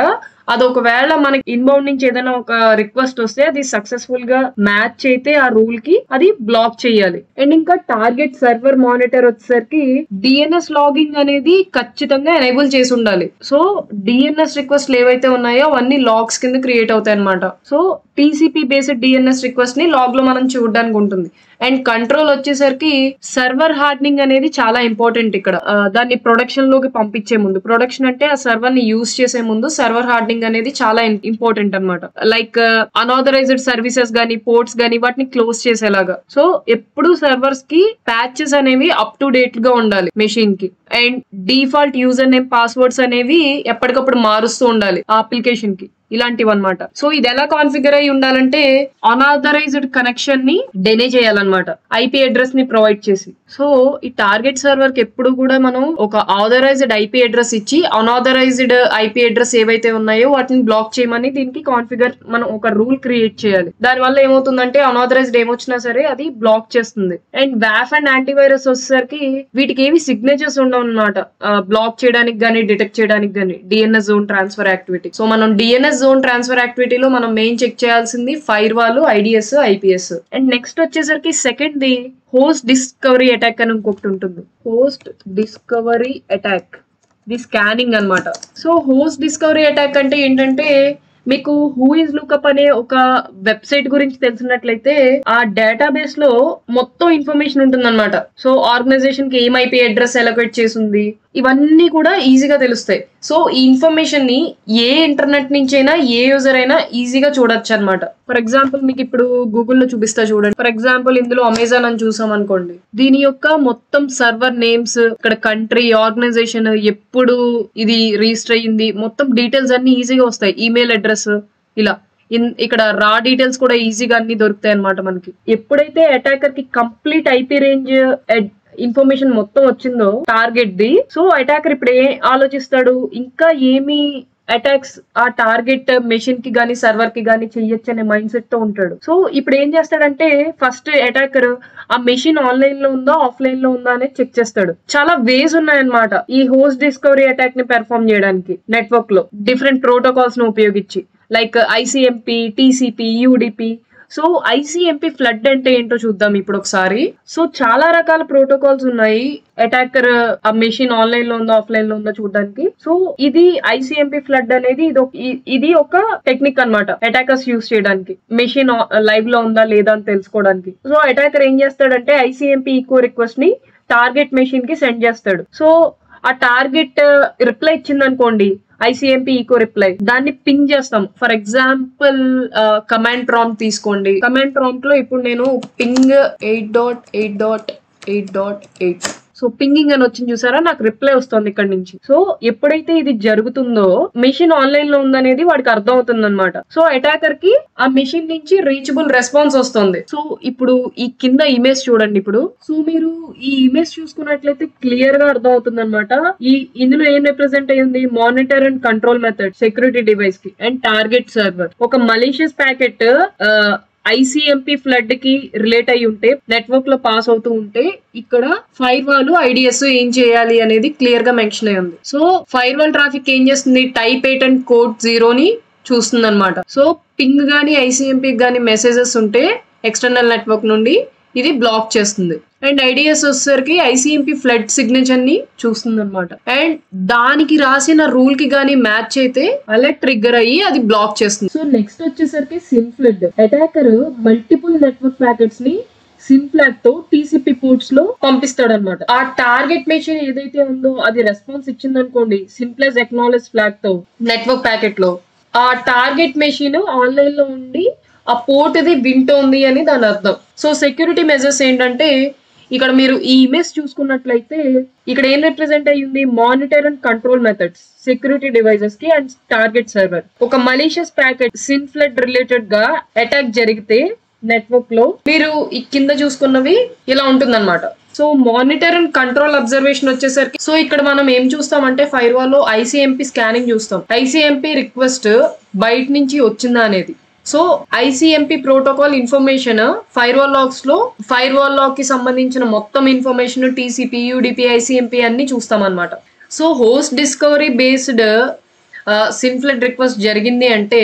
అది ఒకవేళ మనకి ఇన్బౌండ్ నుంచి ఏదైనా ఒక రిక్వెస్ట్ వస్తే అది సక్సెస్ఫుల్ గా మ్యాచ్ అయితే ఆ రూల్ కి అది బ్లాక్ చేయాలి. అండ్ ఇంకా టార్గెట్ సర్వర్ మానిటర్ వచ్చేసరికి డిఎన్ఎస్ లాగింగ్ అనేది ఖచ్చితంగా ఎనేబుల్ చేసి ఉండాలి. సో డిఎన్ఎస్ రిక్వెస్ట్లు ఏవైతే ఉన్నాయో అవన్నీ లాగ్స్ కింద క్రియేట్ అవుతాయి అనమాట. So TCP based DNS request ని లాగ్ లో మనం చూడడానికి ఉంటుంది. అండ్ కంట్రోల్ వచ్చేసరికి సర్వర్ హార్డనింగ్ అనేది చాలా ఇంపార్టెంట్ ఇక్కడ. దాన్ని ప్రొడక్షన్ లోకి పంపించే ముందు, ప్రొడక్షన్ అంటే ఆ సర్వర్ ని యూజ్ చేసే ముందు సర్వర్ హార్డనింగ్ అనేది చాలా ఇంపార్టెంట్ అనమాట. లైక్ అన్ఆథరైజ్డ్ సర్వీసెస్ గానీ, పోర్ట్స్ గానీ వాటిని క్లోజ్ చేసేలాగా. సో ఎప్పుడు సర్వర్స్ కి ప్యాచెస్ అనేవి అప్ టు డేట్ గా ఉండాలి మెషిన్ కి. And default user name, passwords అనేవి ఎప్పటికప్పుడు మారుస్తూ ఉండాలి ఆ అప్లికేషన్ కి. ఇలాంటివి అనమాట. సో ఇది ఎలా కాన్ఫిగర్ అయి ఉండాలంటే అన్ఆథరైజ్డ్ కనెక్షన్ ని డెనే చేయాలన్నమాట ఐపీ అడ్రస్ ని ప్రొవైడ్ చేసి. సో ఈ టార్గెట్ సర్వర్ కి ఎప్పుడు కూడా మనం ఒక ఆథరైజ్డ్ ఐపీ అడ్రస్ ఇచ్చి అన్ఆథరైజ్డ్ ఐపీ అడ్రస్ ఏవైతే ఉన్నాయో వాటిని బ్లాక్ చేయమని దీనికి కాన్ఫిగర్ మనం ఒక రూల్ క్రియేట్ చేయాలి. దాని వల్ల ఏమవుతుందంటే అన్ఆథరైజ్డ్ ఏమొచ్చినా సరే అది బ్లాక్ చేస్తుంది. అండ్ వాఫ్ అండ్ యాంటీవైరస్ వచ్చేసరికి వీటికి ఏవి సిగ్నేచర్స్ ఉండవు అనమాట బ్లాక్ చేయడానికి గానీ డిటెక్ట్ చేయడానికి గానీ. DNS zone transfer activity. So మనం డిఎన్ఎస్ జోన్ ట్రాన్స్ఫర్ యాక్టివిటీలో మనం మెయిన్ చెక్ చేయాల్సింది firewall, IDS, IPS. And next వచ్చేసరికి సెకండ్ ది హోస్ట్ డిస్కవరీ అటాక్ అని ఇంకొకటి ఉంటుంది. హోస్ట్ డిస్కవరీ అటాక్ ది స్కానింగ్ అన్నమాట. సో హోస్ట్ డిస్కవరీ అటాక్ అంటే ఏంటంటే మీకు హూ ఇస్ లుకప్ అనే ఒక వెబ్సైట్ గురించి తెలిసినట్లయితే ఆ డేటాబేస్ లో మొత్తం ఇన్ఫర్మేషన్ ఉంటుంది అనమాట. సో ఆర్గనైజేషన్ కి ఏం ఐపీ అడ్రస్ అలొకేట్ చేసింది ఇవన్నీ కూడా ఈజీగా తెలుస్తాయి. సో ఈ ఇన్ఫర్మేషన్ ని ఏ ఇంటర్నెట్ నుంచి అయినా ఏ యూజర్ అయినా ఈజీగా చూడొచ్చు అనమాట. ఫర్ ఎగ్జాంపుల్ మీకు ఇప్పుడు గూగుల్లో చూపిస్తా చూడండి. ఫర్ ఎగ్జాంపుల్ ఇందులో అమెజాన్ అని చూసాం అనుకోండి. దీని యొక్క మొత్తం సర్వర్ నేమ్స్, ఇక్కడ కంట్రీ, ఆర్గనైజేషన్, ఎప్పుడు ఇది రిజిస్టర్ అయ్యింది, మొత్తం డీటెయిల్స్ అన్ని ఈజీగా వస్తాయి. ఈమెయిల్ అడ్రస్ ఇలా ఇక్కడ రా డీటెయిల్స్ కూడా ఈజీగా అన్ని దొరుకుతాయి అనమాట మనకి. ఎప్పుడైతే అటాకర్ కి కంప్లీట్ ఐపీ రేంజ్ ఇన్ఫర్మేషన్ మొత్తం వచ్చిందో టార్గెట్ ది, సో అటాకర్ ఇప్పుడు ఆలోచిస్తాడు ఇంకా ఏమి అటాక్స్ ఆ టార్గెట్ మెషిన్ కి గానీ సర్వర్ కి గానీ చెయ్యొచ్చు అనే మైండ్ సెట్ తో ఉంటాడు. సో ఇప్పుడు ఏం చేస్తాడంటే ఫస్ట్ అటాకర్ ఆ మెషిన్ ఆన్లైన్ లో ఉందా ఆఫ్లైన్ లో ఉందా అనేది చెక్ చేస్తాడు. చాలా వేస్ ఉన్నాయన్నమాట ఈ హోస్ట్ డిస్కవరీ అటాక్ ని పెర్ఫార్మ్ చేయడానికి నెట్వర్క్ లో డిఫరెంట్ ప్రోటోకాల్స్ ను ఉపయోగించి, like ICMP, TCP, UDP. So ICMP flood అంటే ఏంటో చూద్దాం ఇప్పుడు ఒకసారి. సో చాలా రకాల ప్రోటోకాల్స్ ఉన్నాయి అటాకర్ ఆ మెషిన్ ఆన్లైన్ లో ఉందా ఆఫ్లైన్ లో ఉందా చూడడానికి. సో ఇది ఐసిఎంపి ఫ్లడ్ అనేది ఇది ఒక టెక్నిక్ అన్నమాట అటాకర్స్ యూస్ చేయడానికి మెషిన్ లైవ్ లో ఉందా లేదా అని తెలుసుకోవడానికి. సో అటాకర్ ఏం చేస్తాడంటే ఐసిఎంపి ఈకో రిక్వెస్ట్ ని టార్గెట్ మెషిన్ కి సెండ్ చేస్తాడు. సో ఆ టార్గెట్ రిప్లై ఇచ్చింది అనుకోండి ఐసిఎంపి ఈకో రిప్లై, దాన్ని పింగ్ చేస్తాం. ఫర్ ఎగ్జాంపుల్ కమాండ్ ప్రాంప్ట్ తీసుకోండి. కమాండ్ ప్రాంప్ట్ లో ఇప్పుడు నేను పింగ్ 8.8.8.8 సో పింగింగ్ అని వచ్చింది చూసారా, నాకు రిప్లై వస్తుంది ఇక్కడ నుంచి. సో ఎప్పుడైతే ఇది జరుగుతుందో మెషిన్ ఆన్లైన్ లో ఉందనేది వాడికి అర్థం అవుతుంది అనమాట. సో అటాకర్ కి ఆ మెషిన్ నుంచి రీచబుల్ రెస్పాన్స్ వస్తుంది. సో ఇప్పుడు ఈ కింద ఇమేజ్ చూడండి. ఇప్పుడు సో మీరు ఈ ఇమేజ్ చూసుకున్నట్లయితే క్లియర్ గా అర్థం అవుతుంది అనమాట. ఇందులో ఏం రిప్రజెంట్ అయ్యింది, monitor and control method security device కి అండ్ టార్గెట్ సర్వర్. ఒక మలీషియస్ ప్యాకెట్ ఐసిఎంపి ఫ్లడ్ కి రిలేట్ అయి ఉంటే నెట్వర్క్ లో పాస్ అవుతూ ఉంటే ఇక్కడ ఫైర్ వాల్, ఐడిఎస్ ఏం చేయాలి అనేది క్లియర్ గా మెన్షన్ అయ్యి ఉంది. సో ఫైర్ వాల్ ట్రాఫిక్ ఏం చేస్తుంది, టైప్ 8 అండ్ కోడ్ 0 ని చూస్తుంది అనమాట. సో పింగ్ గానీ ఐసిఎంపి గానీ మెసేజెస్ ఉంటే ఎక్స్టర్నల్ నెట్వర్క్ నుండి ఇది బ్లాక్ చేస్తుంది. అండ్ ఐడిఎస్ వచ్చేసరికి ఐసిఎంపి ఫ్లడ్ సిగ్నేచర్ ని చూస్తుంది అనమాట. అండ్ దానికి రాసిన రూల్ కి గానీ మ్యాచ్ అయితే అలర్ట్ ట్రిగ్గర్ అయ్యి అది బ్లాక్ చేస్తుంది. సో నెక్స్ట్ వచ్చేసరికి SIM flood. Attacker multiple network packets ని సిమ్ ఫ్లాగ్ తో టీసీపీ పోర్ట్స్ లో పంపిస్తాడు అనమాట. ఆ టార్గెట్ మెషిన్ ఏదైతే ఉందో అది రెస్పాన్స్ ఇచ్చింది అనుకోండి సింప్లెస్ ఎక్నాలెడ్జ్ ఫ్లాగ్ తో నెట్వర్క్ ప్యాకెట్ లో, ఆ టార్గెట్ మెషిన్ ఆన్లైన్ లో ఉండి ఆ పోర్ట్ ఇది వింటోంది అని దాని అర్థం. సో సెక్యూరిటీ మెజర్స్ ఏంటంటే ఇక్కడ మీరు ఈ ఇమేజ్ చూసుకున్నట్లయితే ఇక్కడ ఏం రిప్రజెంట్ అయ్యింది, monitor and control methods security devices కి అండ్ టార్గెట్ సర్వర్. ఒక malicious packet SIM flood related గా అటాక్ జరిగితే నెట్వర్క్ లో మీరు ఈ కింద చూసుకున్నవి ఇలా ఉంటుందన్నమాట. So monitor and control observation వచ్చేసరికి సో ఇక్కడ మనం ఏం చూస్తామంటే ఫైర్ వాల్ లో ఐసిఎంపి స్కానింగ్ చూస్తాం. ఐసిఎంపి రిక్వెస్ట్ బయట నుంచి వచ్చిందా అనేది. So ICMP protocol information firewall logs లో ఫైర్ వాల్ లాగ్ కి సంబంధించిన మొత్తం ఇన్ఫర్మేషన్ టీసీపీ, యూడిపి, ఐసిఎంపి అన్ని చూస్తాం అనమాట. So host discovery based SIM flood request జరిగింది అంటే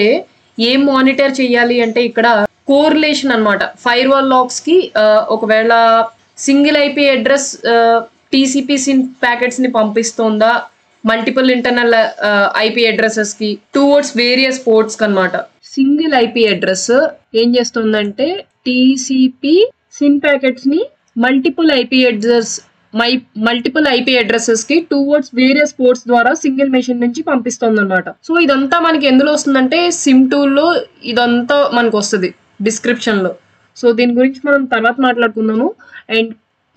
ఏం మానిటర్ చేయాలి అంటే ఇక్కడ కోరిలేషన్ అనమాట. ఫైర్ వాల్ లాగ్స్ కి ఒకవేళ single IP address TCP SYN packets ని పంపిస్తుందా, మల్టిపుల్ ఇంటర్నల్ ఐపీ అడ్రసెస్ కి టువర్డ్స్ వేరియస్ పోర్ట్స్ కనమాట. సింగిల్ ఐపీ అడ్రస్ ఏం చేస్తుందంటే టీసీపీ సిమ్ ప్యాకెట్స్ ని మల్టిపుల్ ఐపీ అడ్రసెస్ కి టువర్డ్స్ వేరియస్ పోర్ట్స్ ద్వారా సింగిల్ మెషిన్ నుంచి పంపిస్తుంది అనమాట. సో ఇదంతా మనకి ఎందులో వస్తుందంటే సిమ్ టూల్ లో ఇదంతా మనకు వస్తుంది డిస్క్రిప్షన్ లో. సో దీని గురించి మనం తర్వాత మాట్లాడుకుందాము. అండ్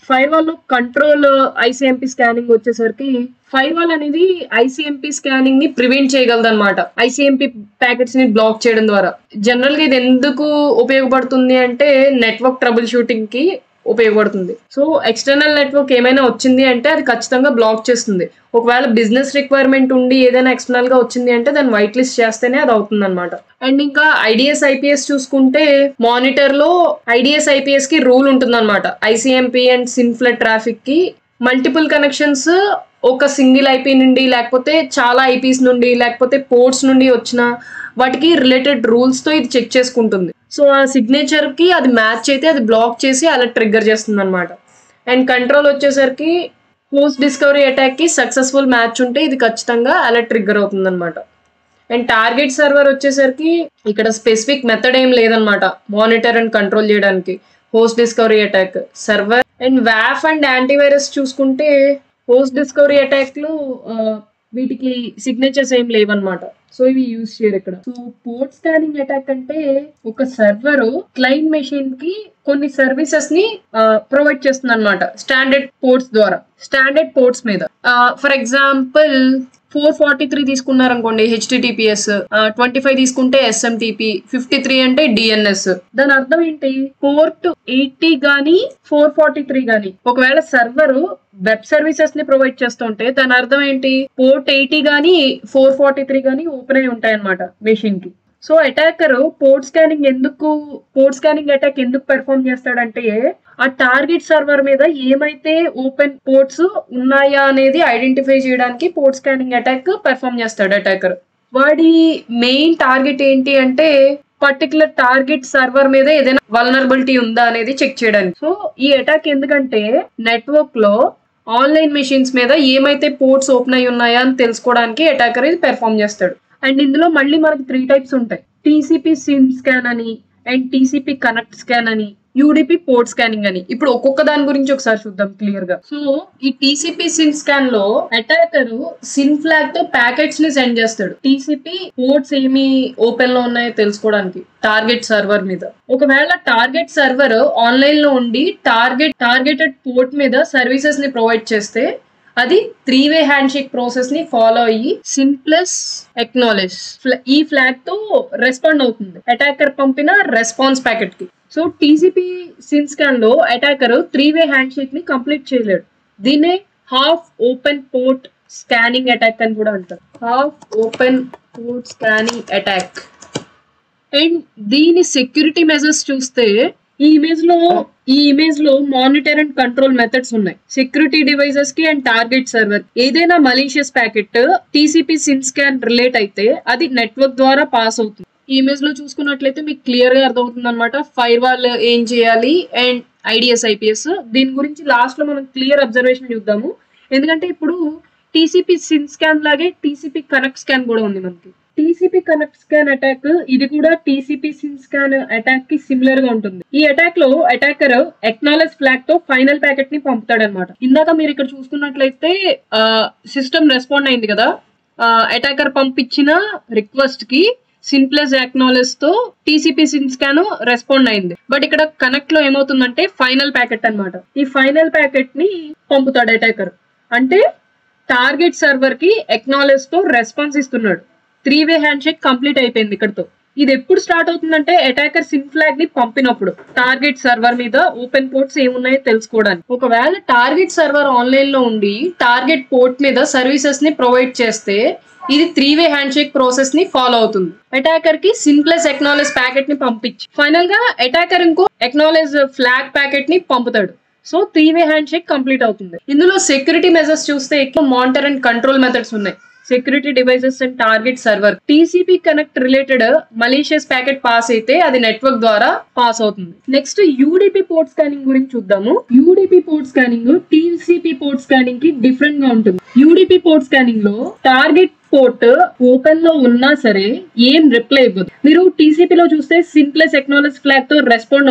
ఫైర్ వాల్ లో కంట్రోల్ ఐసీఎంపీ స్కానింగ్ వచ్చేసరికి ఫైర్ వాల్ అనేది ఐసీఎంపీ స్కానింగ్ ని ప్రివెంట్ చేయగలదు అనమాట. ఐసీఎంపీ ప్యాకెట్స్ ని బ్లాక్ చేయడం ద్వారా. జనరల్ గా ఇది ఎందుకు ఉపయోగపడుతుంది అంటే నెట్వర్క్ ట్రబుల్ షూటింగ్ కి ఉపయోగపడుతుంది. సో ఎక్స్టర్నల్ నెట్వర్క్ ఏమైనా వచ్చింది అంటే అది ఖచ్చితంగా బ్లాక్ చేస్తుంది. ఒకవేళ బిజినెస్ రిక్వైర్మెంట్ ఉండి ఏదైనా ఎక్స్టర్నల్ గా వచ్చింది అంటే దాన్ని వైట్ లిస్ట్ చేస్తేనే అది అవుతుంది అనమాట. అండ్ ఇంకా ఐడిఎస్ ఐపీఎస్ చూసుకుంటే మానిటర్ లో ఐడిఎస్ ఐపీఎస్ కి రూల్ ఉంటుంది అనమాట. ఐసీఎంపీ అండ్ సిన్ఫ్లెట్ ట్రాఫిక్ కి మల్టిపుల్ కనెక్షన్స్ ఒక సింగిల్ ఐపీ నుండి లేకపోతే చాలా ఐపీస్ నుండి లేకపోతే పోర్ట్స్ నుండి వచ్చిన వాటికి రిలేటెడ్ రూల్స్ తో ఇది చెక్ చేసుకుంటుంది. సో ఆ సిగ్నేచర్ కి అది మ్యాచ్ అయితే అది బ్లాక్ చేసి అలా ట్రిగ్గర్ చేస్తుంది అనమాట. అండ్ కంట్రోల్ వచ్చేసరికి హోస్ట్ డిస్కవరీ అటాక్ కి సక్సెస్ఫుల్ మ్యాచ్ ఉంటే ఇది ఖచ్చితంగా అలా ట్రిగ్గర్ అవుతుంది అనమాట. అండ్ టార్గెట్ సర్వర్ వచ్చేసరికి ఇక్కడ స్పెసిఫిక్ మెథడ్ ఏం లేదనమాట మానిటర్ అండ్ కంట్రోల్ చేయడానికి host discovery attack server. And వ్యాఫ్ and antivirus చూసుకుంటే హోస్ట్ డిస్కవరీ అటాక్ లో వీటికి సిగ్నేచర్స్ ఏం లేవన్నమాట. సో ఇవి యూజ్ చేయరు ఇక్కడ. సో పోర్ట్ స్కానింగ్ అటాక్ అంటే ఒక సర్వర్ క్లయింట్ మెషిన్ కి కొన్ని సర్వీసెస్ ని ప్రొవైడ్ చేస్తుంది అనమాట స్టాండర్డ్ పోర్ట్స్ ద్వారా, స్టాండర్డ్ పోర్ట్స్ మీద. ఫర్ ఎగ్జాంపుల్ 443 తీసుకున్నారనుకోండి హెచ్టిటిపిఎస్, 25 తీసుకుంటే ఎస్ఎంటిపి, 53 అంటే డిఎన్ఎస్. దాని అర్థం ఏంటి? పోర్ట్ 80 గానీ 443 గానీ ఒకవేళ సర్వర్ వెబ్ సర్వీసెస్ ని ప్రొవైడ్ చేస్తుంటే దాని అర్థం ఏంటి? పోర్ట్ 80 గానీ 443 గానీ ఓపెన్ అయి ఉంటాయి అనమాట మెషిన్ కి. So attacker port scanning attack ఎందుకు పెర్ఫార్మ్ చేస్తాడంటే ఆ టార్గెట్ సర్వర్ మీద ఏమైతే ఓపెన్ పోర్ట్స్ ఉన్నాయా అనేది ఐడెంటిఫై చేయడానికి పోర్ట్ స్కానింగ్ అటాక్ పెర్ఫార్మ్ చేస్తాడు అటాకర్. వాడి మెయిన్ టార్గెట్ ఏంటి అంటే పర్టికులర్ టార్గెట్ సర్వర్ మీద ఏదైనా వల్నరబిలిటీ ఉందా అనేది చెక్ చేయడానికి. సో ఈ అటాక్ ఎందుకంటే నెట్వర్క్ లో ఆన్లైన్ మెషిన్స్ మీద ఏమైతే పోర్ట్స్ ఓపెన్ అయి ఉన్నాయా అని తెలుసుకోవడానికి అటాకర్ ఇది పెర్ఫార్మ్ చేస్తాడు. అండ్ ఇందులో మళ్ళీ మనకి 3 టైప్స్ ఉంటాయి. టీసీపీ సిమ్ స్కాన్ అని, అండ్ టీసీపీ కనెక్ట్ స్కాన్ అని, యూడిపి పోర్ట్ స్కానింగ్ అని. ఇప్పుడు ఒక్కొక్క దాని గురించి ఒకసారి చూద్దాం క్లియర్ గా. సో ఈ టీసీపీ సిమ్ స్కాన్ లో అటాకర్ సిమ్ ఫ్లాగ్ తో ప్యాకెట్స్ ని సెండ్ చేస్తాడు టీసీపీ పోర్ట్స్ ఏమి ఓపెన్ లో ఉన్నాయో తెలుసుకోవడానికి టార్గెట్ సర్వర్ మీద. ఒకవేళ టార్గెట్ సర్వర్ ఆన్లైన్ లో ఉండి టార్గెటెడ్ పోర్ట్ మీద సర్వీసెస్ ని ప్రొవైడ్ చేస్తే అది 3-way హ్యాండ్షేక్ ప్రాసెస్ ని ఫాలో అయ్యి సింప్లెస్ ఎక్నాలెడ్జ్ ఈ ఫ్లాగ్ తో రెస్పాండ్ అవుతుంది అటాకర్ పంపిన రెస్పాన్స్ ప్యాకెట్ కి. సో టీసీపీ సిమ్ స్కాన్ లో అటాకర్ 3-way హ్యాండ్షేక్ ని కంప్లీట్ చేయలేడు. దీన్నే half open port scanning attack అని కూడా అంటారు. Half open port scanning attack. And దీని సెక్యూరిటీ మెజర్స్ చూస్తే ఈ ఇమేజ్ లో మానిటర్ అండ్ కంట్రోల్ మెథడ్స్ ఉన్నాయి. సెక్యూరిటీ డివైసెస్ కి అండ్ టార్గెట్ సర్వర్ ఏదైనా malicious packet TCP SIM scan relate అయితే అది నెట్వర్క్ ద్వారా పాస్ అవుతుంది. ఈ ఇమేజ్ లో చూసుకున్నట్లయితే మీకు క్లియర్ గా అర్థమవుతుంది అనమాట ఫైర్ వాల్ ఏం చేయాలి అండ్ ఐడిఎస్ ఐపీఎస్. దీని గురించి లాస్ట్ లో మనం క్లియర్ అబ్జర్వేషన్ చూద్దాము. ఎందుకంటే ఇప్పుడు టీసీపీ సిమ్ స్కాన్ లాగే టీసీపీ కనెక్ట్ స్కాన్ కూడా ఉంది మనకి. టీసీపీ కనెక్ట్ స్కాన్ అటాక్ ఇది కూడా టీసీపీ సిమ్ స్కాన్ అటాక్ కి సిమిలర్ గా ఉంటుంది. ఈ అటాక్ లో అటాకర్ ఎక్నాలెడ్జ్ ఫ్లాగ్ తో ఫైనల్ ప్యాకెట్ ని పంపుతాడు అనమాట. ఇందాక మీరు ఇక్కడ చూసుకున్నట్లయితే సిస్టమ్ రెస్పాండ్ అయింది కదా, అటాకర్ పంపించిన రిక్వెస్ట్ కి సింప్లెస్ ఎక్నాలెడ్జ్ తో టీసీపీ సిమ్ స్కాన్ రెస్పాండ్ అయింది. బట్ ఇక్కడ కనెక్ట్ లో ఏమవుతుందంటే ఫైనల్ ప్యాకెట్ అనమాట. ఈ ఫైనల్ ప్యాకెట్ ని పంపుతాడు అటాకర్. అంటే టార్గెట్ సర్వర్ కి ఎక్నాలెడ్జ్ తో రెస్పాన్స్ ఇస్తున్నాడు. 3-way హ్యాండ్షేక్ కంప్లీట్ అయిపోయింది ఇక్కడతో. ఇది ఎప్పుడు స్టార్ట్ అవుతుందంటే అటాకర్ సిమ్ ఫ్లాగ్ ని పంపినప్పుడు టార్గెట్ సర్వర్ మీద ఓపెన్ పోర్ట్స్ ఏమున్నాయో తెలుసుకోవడానికి. ఒకవేళ టార్గెట్ సర్వర్ ఆన్లైన్ లో ఉండి టార్గెట్ పోర్ట్ మీద సర్వీసెస్ ని ప్రొవైడ్ చేస్తే ఇది 3-way హ్యాండ్షేక్ ప్రాసెస్ ని ఫాలో అవుతుంది. అటాకర్ కి సింప్లెస్ ఎక్నాలెడ్జ్ ప్యాకెట్ ని పంపించి ఫైనల్ గా అటాకర్ ఇంకో ఎక్నాలెడ్జ్ ఫ్లాగ్ ప్యాకెట్ ని పంపుతాడు. సో 3-way హ్యాండ్షేక్ కంప్లీట్ అవుతుంది. ఇందులో సెక్యూరిటీ మెజర్స్ చూస్తే ఎక్కువ మానిటర్ అండ్ కంట్రోల్ మెథడ్స్ ఉన్నాయి. Security devices and target server TCP connect related malicious packet pass అయితే అది నెట్వర్క్ ద్వారా పాస్ అవుతుంది. నెక్స్ట్ యూడిపి పోర్ట్ స్కానింగ్ గురించి చూద్దాము. UDP port scanning TCP port scanning కి డిఫరెంట్ గా ఉంటుంది. యూడిపి పోర్ట్ స్కానింగ్ లో టార్గెట్ పోర్ట్ ఓపెన్ లో ఉన్నా సరే ఏం రిప్లై ఇవ్వదు. మీరు టీసీపీలో చూస్తే సింప్లెస్ ఎక్నాలెడ్జ్ ఫ్లాగ్ తో రెస్పాండ్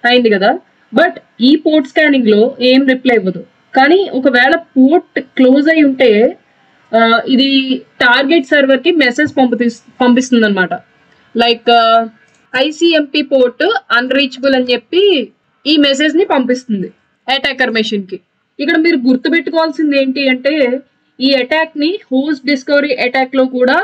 అయింది కదా, బట్ ఈ పోర్ట్ స్కానింగ్ లో ఏం రిప్లై ఇవ్వదు. కానీ ఒకవేళ పోర్ట్ క్లోజ్ అయి ఉంటే ఇది టార్గెట్ సర్వర్ కి మెసేజ్ పంపిస్తుంది అనమాట. లైక్ ఐసీఎంపీ పోర్ట్ అన్రీచబుల్ అని చెప్పి ఈ మెసేజ్ ని పంపిస్తుంది. అటాకర్ మెషిన్ కి. ఇక్కడ మీరు గుర్తుపెట్టుకోవాల్సింది ఏంటి అంటే ఈ అటాక్ ని హోస్ట్ డిస్కవరీ అటాక్ లో కూడా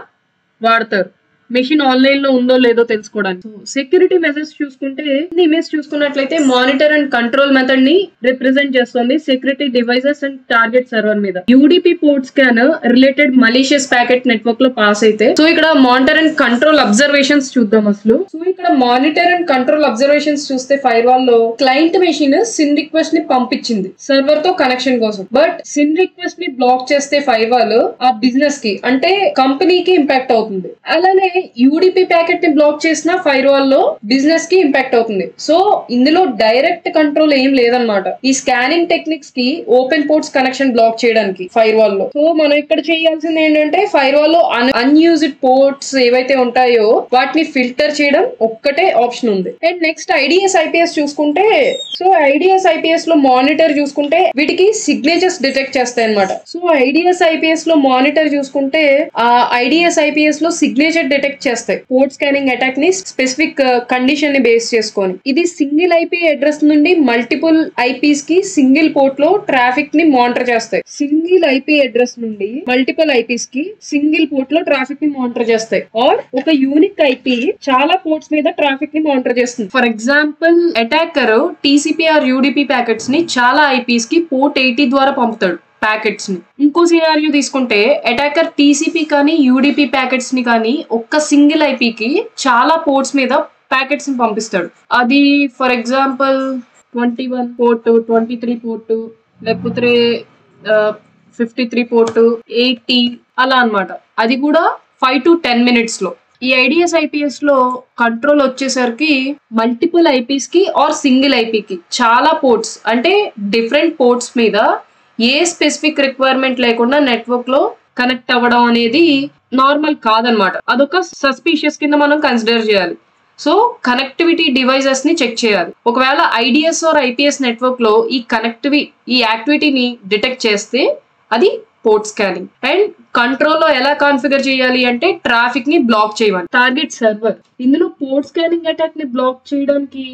వాడతారు, మెషిన్ ఆన్లైన్ లో ఉందో లేదో తెలుసుకోవడానికి. సెక్యూరిటీ మెథడ్స్ చూసుకుంటే ఇమేజ్ చూసుకున్నట్లయితే మానిటర్ అండ్ కంట్రోల్ మెథడ్ ని రిప్రజెంట్ చేస్తుంది security devices and target server మీద. UDP port scan related malicious packet network లో పాస్ అయితే సో ఇక్కడ మానిటర్ అండ్ కంట్రోల్ అబ్జర్వేషన్స్ చూద్దాం అసలు. సో ఇక్కడ మానిటర్ అండ్ కంట్రోల్ అబ్జర్వేషన్స్ చూస్తే ఫైర్ వాల్ లో క్లయింట్ మెషిన్ సిన్ రిక్వెస్ట్ ని పంపించింది సర్వర్ తో కనెక్షన్ కోసం, బట్ సిన్ రిక్వెస్ట్ ని బ్లాక్ చేస్తే ఫైర్ వాల్ ఆ బిజినెస్ కి అంటే కంపెనీకి ఇంపాక్ట్ అవుతుంది. అలానే యూడిపి ప్యాకెట్ ని బ్లాక్ చేసిన ఫైర్ వాల్ లో బిజినెస్ కి ఇంపాక్ట్ అవుతుంది. సో ఇందులో డైరెక్ట్ కంట్రోల్ ఏం లేదన్నమాట ఈ స్కానింగ్ టెక్నిక్స్ కి ఓపెన్ పోర్ట్స్ కనెక్షన్ బ్లాక్ చేయడానికి ఫైర్ వాల్ లో. సో మనం ఇక్కడ చేయాల్సింది ఏంటంటే ఫైర్ వాల్ లో అన్యూజ్డ్ పోర్ట్స్ ఏవైతే ఉంటాయో వాటిని ఫిల్టర్ చేయడం ఒక్కటే ఆప్షన్ ఉంది. అండ్ నెక్స్ట్ ఐడిఎస్ ఐపీఎస్ చూసుకుంటే సో ఐడిఎస్ ఐపీఎస్ లో మానిటర్ చూసుకుంటే వీటికి సిగ్నేచర్స్ డిటెక్ట్ చేస్తాయి అనమాట. సో ఐడిఎస్ ఐపీఎస్ లో మానిటర్ చూసుకుంటే ఆ ఐడిఎస్ ఐపీఎస్ లో సిగ్నేచర్ డిటెక్ట్ చేస్తాయి పోర్ట్ స్కానింగ్ అటాక్ ని స్పెసిఫిక్ కండిషన్ ని బేస్ చేసుకొని. ఇది సింగిల్ ఐపీ అడ్రస్ నుండి మల్టిపుల్ ఐపీస్ కి సింగిల్ పోర్ట్ లో ట్రాఫిక్ ని మానిటర్ చేస్తాయి. సింగిల్ ఐపీ అడ్రస్ నుండి మల్టిపుల్ ఐపీస్ కి సింగిల్ పోర్ట్ లో ట్రాఫిక్ ని మానిటర్ చేస్తాయి. ఆర్ ఒక యూనిక్ ఐపీ చాలా పోర్ట్స్ మీద ట్రాఫిక్ ని మానిటర్ చేస్తుంది. For example attacker TCP or UDP packets ని చాలా ఐపీస్ కి పోర్ట్ 80 ద్వారా పంపుతాడు ప్యాకెట్స్ ని. ఇంకో సినారియో తీసుకుంటే అటాకర్ టీసీపీ కానీ యూడిపి ప్యాకెట్స్ ని కానీ ఒక్క సింగిల్ ఐపీకి చాలా పోర్ట్స్ మీద ప్యాకెట్స్ ని పంపిస్తాడు. అది ఫర్ ఎగ్జాంపుల్ 21 పోర్ట్, 23 పోర్ట్, లేకపోతే 53 పోర్ట్, 80 అలా అన్నమాట. అది కూడా 5 to 10 minutes లో. ఈ ఐడిఎస్ ఐపీఎస్ లో కంట్రోల్ వచ్చేసరికి మల్టిపుల్ ఐపీస్ కి ఆర్ సింగిల్ ఐపీకి చాలా పోర్ట్స్ అంటే డిఫరెంట్ పోర్ట్స్ మీద ఏ స్పెసిఫిక్ రిక్వైర్మెంట్ లేకుండా నెట్వర్క్ లో కనెక్ట్ అవ్వడం అనేది నార్మల్ కాదనమాట. అదొక సస్పీషియస్ కింద మనం కన్సిడర్ చేయాలి. సో కనెక్టివిటీ డివైజెస్ ని చెక్ చేయాలి. ఒకవేళ ఐడిఎస్ ఆర్ ఐపీఎస్ నెట్వర్క్ లో ఈ యాక్టివిటీని డిటెక్ట్ చేస్తే అది పోర్ట్ స్కానింగ్. అండ్ కంట్రోల్ లో ఎలా కాన్ఫిగర్ చేయాలి అంటే ట్రాఫిక్ ని బ్లాక్ చేయమని. టార్గెట్ సర్వర్ ఇందులో పోర్ట్ స్కానింగ్ అటాక్ ని బ్లాక్ చేయడానికి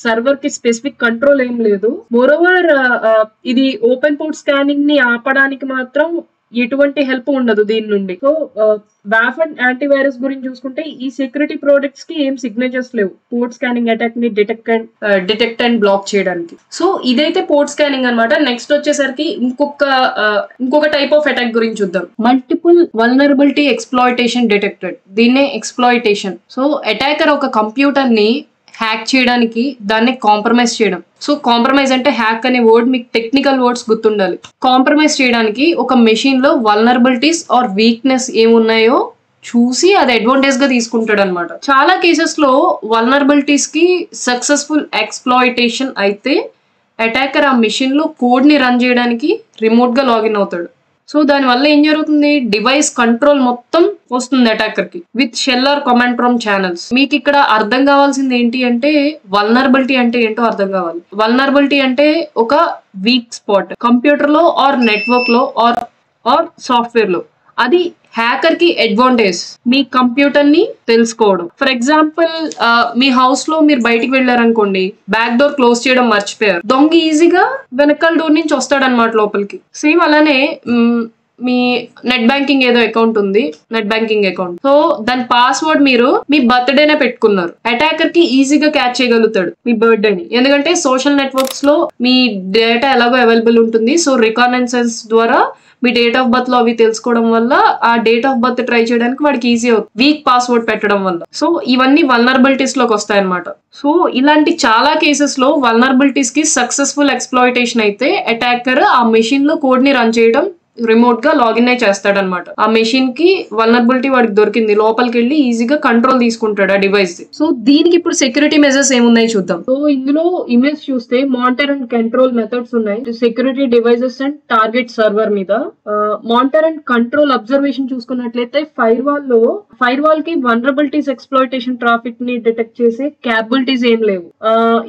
సర్వర్ కి స్పెసిఫిక్ కంట్రోల్ ఏం లేదు. మోరోవర్ ఇది ఓపెన్ పోర్ట్ స్కానింగ్ ని ఆపడానికి మాత్రం ఎటువంటి హెల్ప్ ఉండదు దీని నుండి. సో వాఫ్ అండ్ యాంటీవైరస్ గురించి చూసుకుంటే ఈ సెక్యూరిటీ ప్రోడక్ట్స్ కి ఏం సిగ్నేచర్స్ లేవు పోర్ట్ స్కానింగ్ అటాక్ ని డిటెక్ట్ అండ్ బ్లాక్ చేయడానికి. సో ఇదైతే పోర్ట్ స్కానింగ్ అనమాట. నెక్స్ట్ వచ్చేసరికి ఇంకొక టైప్ ఆఫ్ అటాక్ గురించి చూద్దాం. Multiple vulnerability exploitation detected. దీన్నే ఎక్స్ప్లాయిటేషన్. సో అటాకర్ ఒక కంప్యూటర్ ని హ్యాక్ చేయడానికి దాన్ని కాంప్రమైజ్ చేయడం. సో కాంప్రమైజ్ అంటే హ్యాక్ అనే వర్డ్ మీకు టెక్నికల్ వర్డ్స్ గుర్తుండాలి. కాంప్రమైజ్ చేయడానికి ఒక మెషిన్ లో వల్నరబిలిటీస్ ఆర్ వీక్నెస్ ఏమున్నాయో చూసి అది అడ్వాంటేజ్ గా తీసుకుంటాడు అనమాట. చాలా కేసెస్ లో వల్నరబిలిటీస్ కి సక్సెస్ఫుల్ ఎక్స్ప్లాయిటేషన్ అయితే అటాకర్ ఆ మెషిన్ లో కోడ్ ని రన్ చేయడానికి రిమోట్ గా లాగిన్ అవుతాడు. సో దాని వల్ల ఏం జరుగుతుంది, డివైస్ కంట్రోల్ మొత్తం వస్తుంది అటాకర్ కి with shall or command prompt channels. మీకు ఇక్కడ అర్థం కావాల్సింది ఏంటి అంటే వల్నరబిలిటీ అంటే ఏంటో అర్థం కావాలి. వల్నరబిలిటీ అంటే ఒక వీక్ స్పాట్ కంప్యూటర్ లో ఆర్ నెట్వర్క్ లో ఆర్ సాఫ్ట్వేర్ లో. అది హ్యాకర్ కి అడ్వాంటేజ్ మీ కంప్యూటర్ ని తెలుసుకోవడం. ఫర్ ఎగ్జాంపుల్ మీ హౌస్ లో మీరు బయటికి వెళ్ళారనుకోండి, బ్యాక్ డోర్ క్లోజ్ చేయడం మర్చిపోయారు, దొంగ ఈజీగా వెనకాల డోర్ నుంచి వస్తాడనమాట లోపలికి. సేమ్ అలానే మీ నెట్ బ్యాంకింగ్ ఏదో అకౌంట్ ఉంది, నెట్ బ్యాంకింగ్ అకౌంట్. సో దాని పాస్వర్డ్ మీరు మీ బర్త్డేనే పెట్టుకున్నారు, అటాకర్ కి ఈజీగా క్యాచ్ చేయగలుగుతాడు మీ బర్త్డేని. ఎందుకంటే సోషల్ నెట్వర్క్స్ లో మీ డేటా ఎలాగో అవైలబుల్ ఉంటుంది. సో రికాగ్నైజెన్స్ ద్వారా మీ డేట్ ఆఫ్ బర్త్ లో అవి తెలుసుకోవడం వల్ల ఆ డేట్ ఆఫ్ బర్త్ ట్రై చేయడానికి వాడికి ఈజీ అవుతుంది వీక్ పాస్వర్డ్ పెట్టడం వల్ల. సో ఇవన్నీ వల్నరబిలిటీస్ లోకి వస్తాయి అనమాట. సో ఇలాంటి చాలా కేసెస్ లో వల్నరబిలిటీస్ కి సక్సెస్ఫుల్ ఎక్స్ప్లాయిటేషన్ అయితే అటాకర్ ఆ మెషిన్ లో కోడ్ ని రన్ చేయడం రిమోట్ గా లాగిన్ అయి చేస్తాడనమాట. ఆ మెషిన్ కి వల్నరబిలిటీ వాడికి దొరికింది, లోపలికి వెళ్ళి ఈజీగా కంట్రోల్ తీసుకుంటాడు ఆ డివైస్. సో దీనికి ఇప్పుడు సెక్యూరిటీ మెజర్స్ ఏమున్నాయి చూద్దాం. సో ఇందులో ఇమేజ్ చూస్తే మానిటర్ అండ్ కంట్రోల్ మెథడ్స్ ఉన్నాయి security devices and target server మీద. మానిటర్ అండ్ కంట్రోల్ అబ్జర్వేషన్ చూసుకున్నట్లయితే ఫైర్ వాల్ కి వల్నరబిలిటీస్ ఎక్స్ప్లాయిటేషన్ ట్రాఫిక్ ని డిటెక్ట్ చేసే క్యాపబిలిటీస్ ఏం లేవు.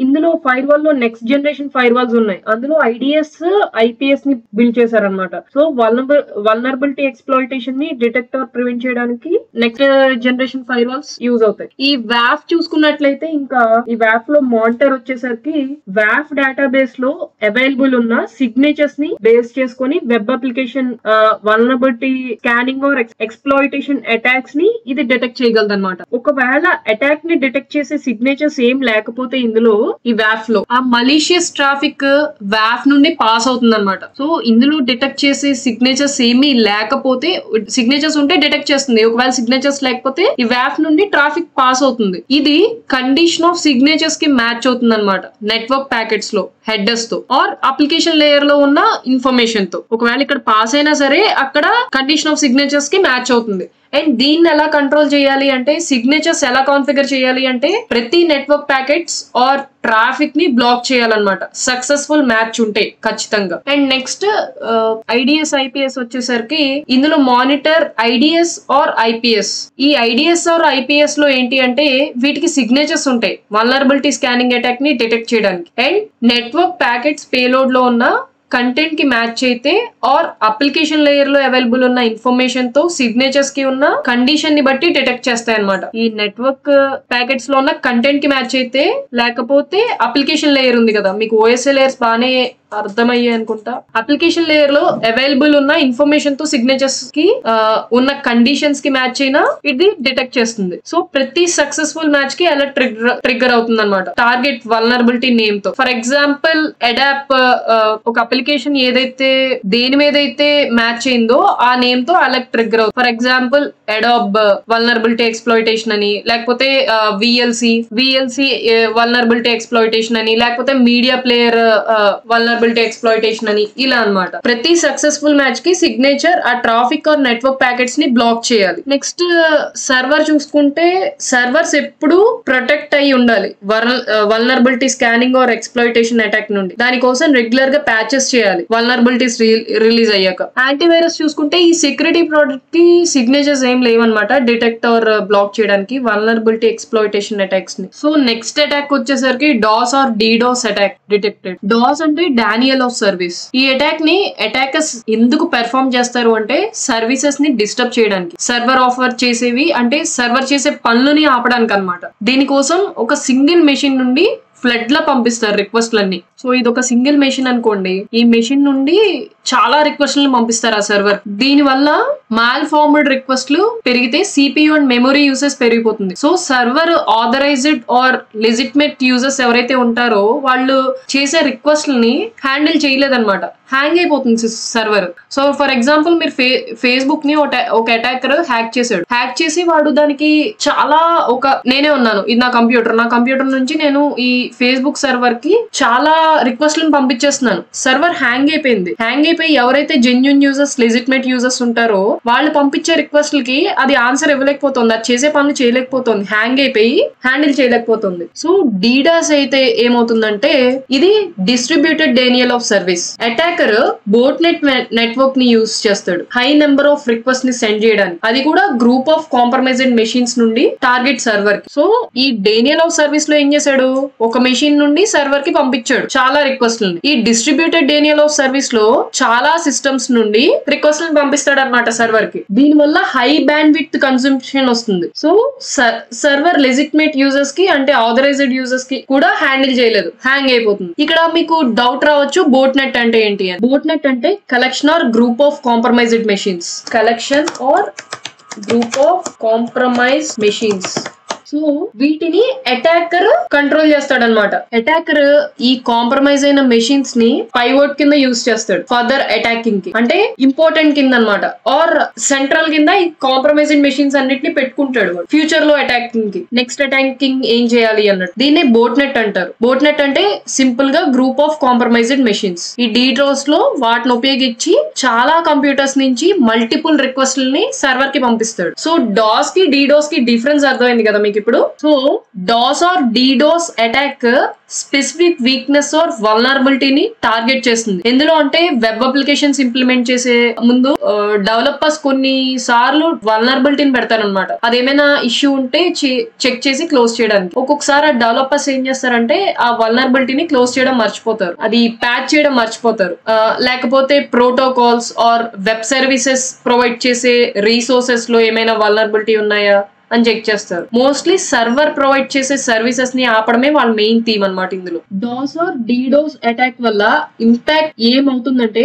ఇందులో ఫైర్ వాల్ లో నెక్స్ట్ జనరేషన్ ఫైర్ వాల్స్ ఉన్నాయి, అందులో ఐడిఎస్ ఐపీఎస్ ని బిల్డ్ చేశారనమాట. సో వల్నరబిలిటీ ఎక్స్ప్లాయిటేషన్ ని డిటెక్ట్ ఆర్ ప్రివెంట్ చేయడానికి next generation firewalls use అవుతాయి. ఈ వాఫ్ చూసుకున్నట్లయితే ఇంకా ఈ వాఫ్ లో మానిటర్ వచ్చేసరికి వాఫ్ డేటాబేస్ లో అవైలబుల్ ఉన్న సిగ్నేచర్స్ ని బేస్ చేసుకొని web application vulnerability scanning or exploitation attacks ని ఇది డిటెక్ట్ చేయగలదు అనమాట. ఒకవేళ అటాక్ ని డిటెక్ట్ చేసే సిగ్నేచర్స్ ఏం లేకపోతే ఇందులో ఈ వాఫ్ లో ఆ మలీషియస్ ట్రాఫిక్ వాఫ్ నుండి పాస్ అవుతుంది అనమాట. సో ఇందులో డిటెక్ట్ చేసే సిగ్నేచర్స్ ఏమీ లేకపోతే, సిగ్నేచర్స్ ఉంటే డిటెక్ట్ చేస్తుంది, ఒకవేళ సిగ్నేచర్స్ లేకపోతే ఈ వాఫ్ నుండి ట్రాఫిక్ పాస్ అవుతుంది. ఇది కండిషన్ ఆఫ్ సిగ్నేచర్స్ కి మ్యాచ్ అవుతుంది అనమాట నెట్వర్క్ ప్యాకెట్స్ లో హెడర్స్ తో ఆర్ అప్లికేషన్ లేయర్ లో ఉన్న ఇన్ఫర్మేషన్ తో. ఒకవేళ ఇక్కడ పాస్ అయినా సరే అక్కడ కండిషన్ ఆఫ్ సిగ్నేచర్స్ కి మ్యాచ్ అవుతుంది. అండ్ దీన్ని ఎలా కంట్రోల్ చేయాలి అంటే, సిగ్నేచర్స్ ఎలా కాన్ఫిగర్ చేయాలి అంటే, ప్రతి నెట్వర్క్ ప్యాకెట్స్ ఆర్ ట్రాఫిక్ ని బ్లాక్ చేయాలన్నమాట సక్సెస్ఫుల్ మ్యాచ్ ఉంటే ఖచ్చితంగా. అండ్ నెక్స్ట్ ఐడిఎస్ ఐపీఎస్ వచ్చేసరికి ఇందులో మానిటర్ ఐడిఎస్ ఆర్ ఐపీఎస్. ఈ ఐడిఎస్ ఆర్ ఐపీఎస్ లో ఏంటి అంటే వీటికి సిగ్నేచర్స్ ఉంటాయి వల్నరబిలిటీ స్కానింగ్ అటాక్ ని డిటెక్ట్ చేయడానికి. అండ్ నెట్వర్క్ ప్యాకెట్స్ పేలోడ్ లో ఉన్న కంటెంట్ కి మ్యాచ్ అయితే ఆర్ అప్లికేషన్ లేయర్ లో అవైలబుల్ ఉన్న ఇన్ఫర్మేషన్ తో సిగ్నేచర్స్ కి ఉన్న కండిషన్ ని బట్టి డిటెక్ట్ చేస్తాయి అనమాట. ఈ నెట్వర్క్ ప్యాకెట్స్ లో ఉన్న కంటెంట్ కి మ్యాచ్ అయితే, లేకపోతే అప్లికేషన్ లేయర్ ఉంది కదా మీకు, ఓఎస్ఏ లేయర్స్ బాగానే అర్థమయ్యాయి అనుకుంటా. అప్లికేషన్ లేయర్ లో అవైలబుల్ ఉన్న ఇన్ఫర్మేషన్ తో సిగ్నేచర్స్ కి ఉన్న కండిషన్స్ కి మ్యాచ్ అయినా ఇది డిటెక్ట్ చేస్తుంది. సో ప్రతి సక్సెస్ఫుల్ మ్యాచ్ కి అలా ట్రిగ్గర్ అవుతుంది అనమాట టార్గెట్ వల్నరబిలిటీ నేమ్ తో. ఫర్ ఎగ్జాంపుల్ అడాప్ ఒక అప్లికేషన్ ఏదైతే దేని మీద అయితే మ్యాచ్ అయిందో ఆ నేమ్ తో అలా ట్రిగ్గర్ అవుతుంది. For example Adobe vulnerability exploitation అని, లేకపోతే విఎల్సి వల్నరబిలిటీ ఎక్స్ప్లాయిటేషన్ అని, లేకపోతే మీడియా ప్లేయర్ వల్నరబిలిటీ ఎక్స్ప్లాయిటేషన్ అని, ఇలా అన్నమాట. ప్రతి సక్సెస్ఫుల్ మ్యాచ్ కి సిగ్నేచర్ ఆ ట్రాఫిక్ ఆర్ నెట్వర్క్ ప్యాకెట్స్ ని బ్లాక్ చేయాలి. నెక్స్ట్ సర్వర్ చూసుకుంటే, సర్వర్స్ ఎప్పుడు ప్రొటెక్ట్ అయి ఉండాలి vulnerability scanning or exploitation attack నుండి. దానికోసం రెగ్యులర్ గా ప్యాచెస్ చేయాలి వల్నరబిలిటీస్ రిలీజ్ అయ్యాక. యాంటీవైరస్ చూసుకుంటే ఈ సెక్యూరిటీ ప్రోడక్ట్ కి సిగ్నేచర్స్ ఏం లేవన్నమాట డిటెక్ట్ ఆర్ బ్లాక్ చేయడానికి వల్నరబిలిటీ ఎక్స్ప్లాయిటేషన్ అటాక్స్ ని. సో నెక్స్ట్ అటాక్ వచ్చేసరికి DoS or DDoS attack detected. DoS అంటే డానియల్ ఆఫ్ సర్వీస్. ఈ అటాక్ ని అటాకర్స్ ఎందుకు పెర్ఫార్మ్ చేస్తారు అంటే సర్వీసెస్ ని డిస్టర్బ్ చేయడానికి, సర్వర్ ఆఫర్ చేసేవి అంటే సర్వర్ చేసే పనులని ఆపడానికి అన్నమాట. దీనికోసం ఒక సింగిల్ మెషిన్ నుండి ఫ్లడ్ లా పంపిస్తారు రిక్వెస్ట్లన్నీ. సో ఇది ఒక సింగిల్ మెషిన్ అనుకోండి, ఈ మెషిన్ నుండి చాలా రిక్వెస్ట్లను పంపిస్తారు ఆ సర్వర్. దీని వల్ల మాల్ ఫార్మ్డ్ రిక్వెస్ట్లు పెరిగితే సిపియు అండ్ మెమరీ యూసేజ్ పెరిగిపోతుంది. So server authorized or legitimate users ఎవరైతే ఉంటారో వాళ్ళు చేసే రిక్వెస్ట్లని హ్యాండిల్ చేయలేదన్నమాట, హ్యాంగ్ అయిపోతుంది సర్వర్. సో ఫర్ ఎగ్జాంపుల్ మీరు ఫేస్బుక్ ని ఒక అటాకర్ హ్యాక్ చేశాడు. హ్యాక్ చేసి వాడు దానికి చాలా నేనే ఉన్నాను, ఇది నా కంప్యూటర్ నుంచి నేను ఈ ఫేస్బుక్ సర్వర్ కి చాలా రిక్వెస్ట్లను పంపించేస్తున్నాను. సర్వర్ హ్యాంగ్ అయిపోయింది. హ్యాంగ్ అయిపోయి ఎవరైతే జెన్యూన్ యూజర్స్ లెజిటిమేట్ యూజర్స్ ఉంటారో వాళ్ళు పంపించే రిక్వెస్ట్లకి అది ఆన్సర్ ఇవ్వలేకపోతుంది, అది చేసే పనులు చేయలేకపోతుంది, హ్యాంగ్ అయిపోయి హ్యాండిల్ చేయలేకపోతుంది. సో డీడాస్ అయితే ఏమవుతుందంటే ఇది distributed Daniel of service. Attacker boat network ని యూజ్ చేస్తాడు హై నెంబర్ ఆఫ్ రిక్వెస్ట్ ని సెండ్ చేయడానికి, అది కూడా గ్రూప్ ఆఫ్ కాంప్రమైజ్డ్ మెషిన్స్ నుండి టార్గెట్ సర్వర్. సో ఈ డేనియల్ ఆఫ్ సర్వీస్ లో ఏం చేశాడు, ఒక మెషిన్ నుండి సర్వర్ కి పంపించాడు చాలా రిక్వెస్ట్లని. ఈ డిస్ట్రిబ్యూటెడ్ డేనియల్ ఆఫ్ సర్వీస్ లో చాలా సిస్టమ్స్ నుండి రిక్వెస్ట్లను పంపిస్తాడు అనమాట సర్వర్ కి. దీని వల్ల హై బ్యాండ్ విడ్త్ కన్సంప్షన్ వస్తుంది. సో సర్వర్ లెజిటిమేట్ యూజర్స్ కి అంటే ఆథరైజ్డ్ యూజర్స్ కి కూడా హ్యాండిల్ చేయలేదు, హ్యాంగ్ అయిపోతుంది. ఇక్కడ మీకు డౌట్ రావచ్చు బోట్ నెట్ అంటే ఏంటి అని. బోట్ నెట్ అంటే collection or group of compromised machines. Collection or group of compromise machines. So వీటిని అటాకర్ కంట్రోల్ చేస్తాడు అనమాట. అటాకర్ ఈ కాంప్రమైజ్ అయిన మెషిన్స్ ని పైవోట్ కింద యూజ్ చేస్తాడు ఫర్దర్ అటాకింగ్ కి, అంటే ఇంపార్టెంట్ కింద అనమాట, ఆర్ సెంట్రల్ కింద ఈ కాంప్రమైజ్డ్ మెషిన్స్ అన్నిటిని పెట్టుకుంటాడు ఫ్యూచర్ లో అటాకింగ్ కి. నెక్స్ట్ అటాకింగ్ ఏం చేయాలి అన్నట్టు దీన్నే బోట్ నెట్ అంటారు. బోట్ నెట్ అంటే సింపుల్ గా గ్రూప్ ఆఫ్ కాంప్రమైజ్డ్ మెషిన్స్. ఈ డీడ్రోస్ లో వాటిని ఉపయోగించి చాలా కంప్యూటర్స్ నుంచి మల్టిపుల్ రిక్వెస్ట్లని సర్వర్ కి పంపిస్తాడు. సో డాస్ కి డీడోస్ కి డిఫరెన్స్ అర్థమైంది కదా మీకు ఇప్పుడు. So DoS or DDoS attack specific weakness or వల్నరబిలిటీని టార్గెట్ చేస్తుంది. ఎందులో అంటే వెబ్ అప్లికేషన్స్ ఇంప్లిమెంట్ చేసే ముందు డెవలపర్స్ కొన్ని సార్లు వల్నరబిలిటీని పెడతారనమాట. అదేమైనా ఇష్యూ ఉంటే చెక్ చేసి క్లోజ్ చేయడానికి. ఒక్కొక్కసారి ఆ డెవలపర్స్ ఏం చేస్తారంటే ఆ వల్నరబిలిటీని క్లోజ్ చేయడం మర్చిపోతారు, అది ప్యాచ్ చేయడం మర్చిపోతారు, లేకపోతే protocols are web services provide చేసే రీసోర్సెస్ లో ఏమైనా వల్నరబిలిటీ ఉన్నాయా అని చెక్ చేస్తారు. మోస్ట్లీ సర్వర్ ప్రొవైడ్ చేసే సర్వీసెస్ ని ఆపడమే వాళ్ళ మెయిన్ థీమ్ అనమాట. ఇందులో డాస్ ఆర్ డీడోస్ అటాక్ వల్ల ఇంపాక్ట్ ఏమవుతుందంటే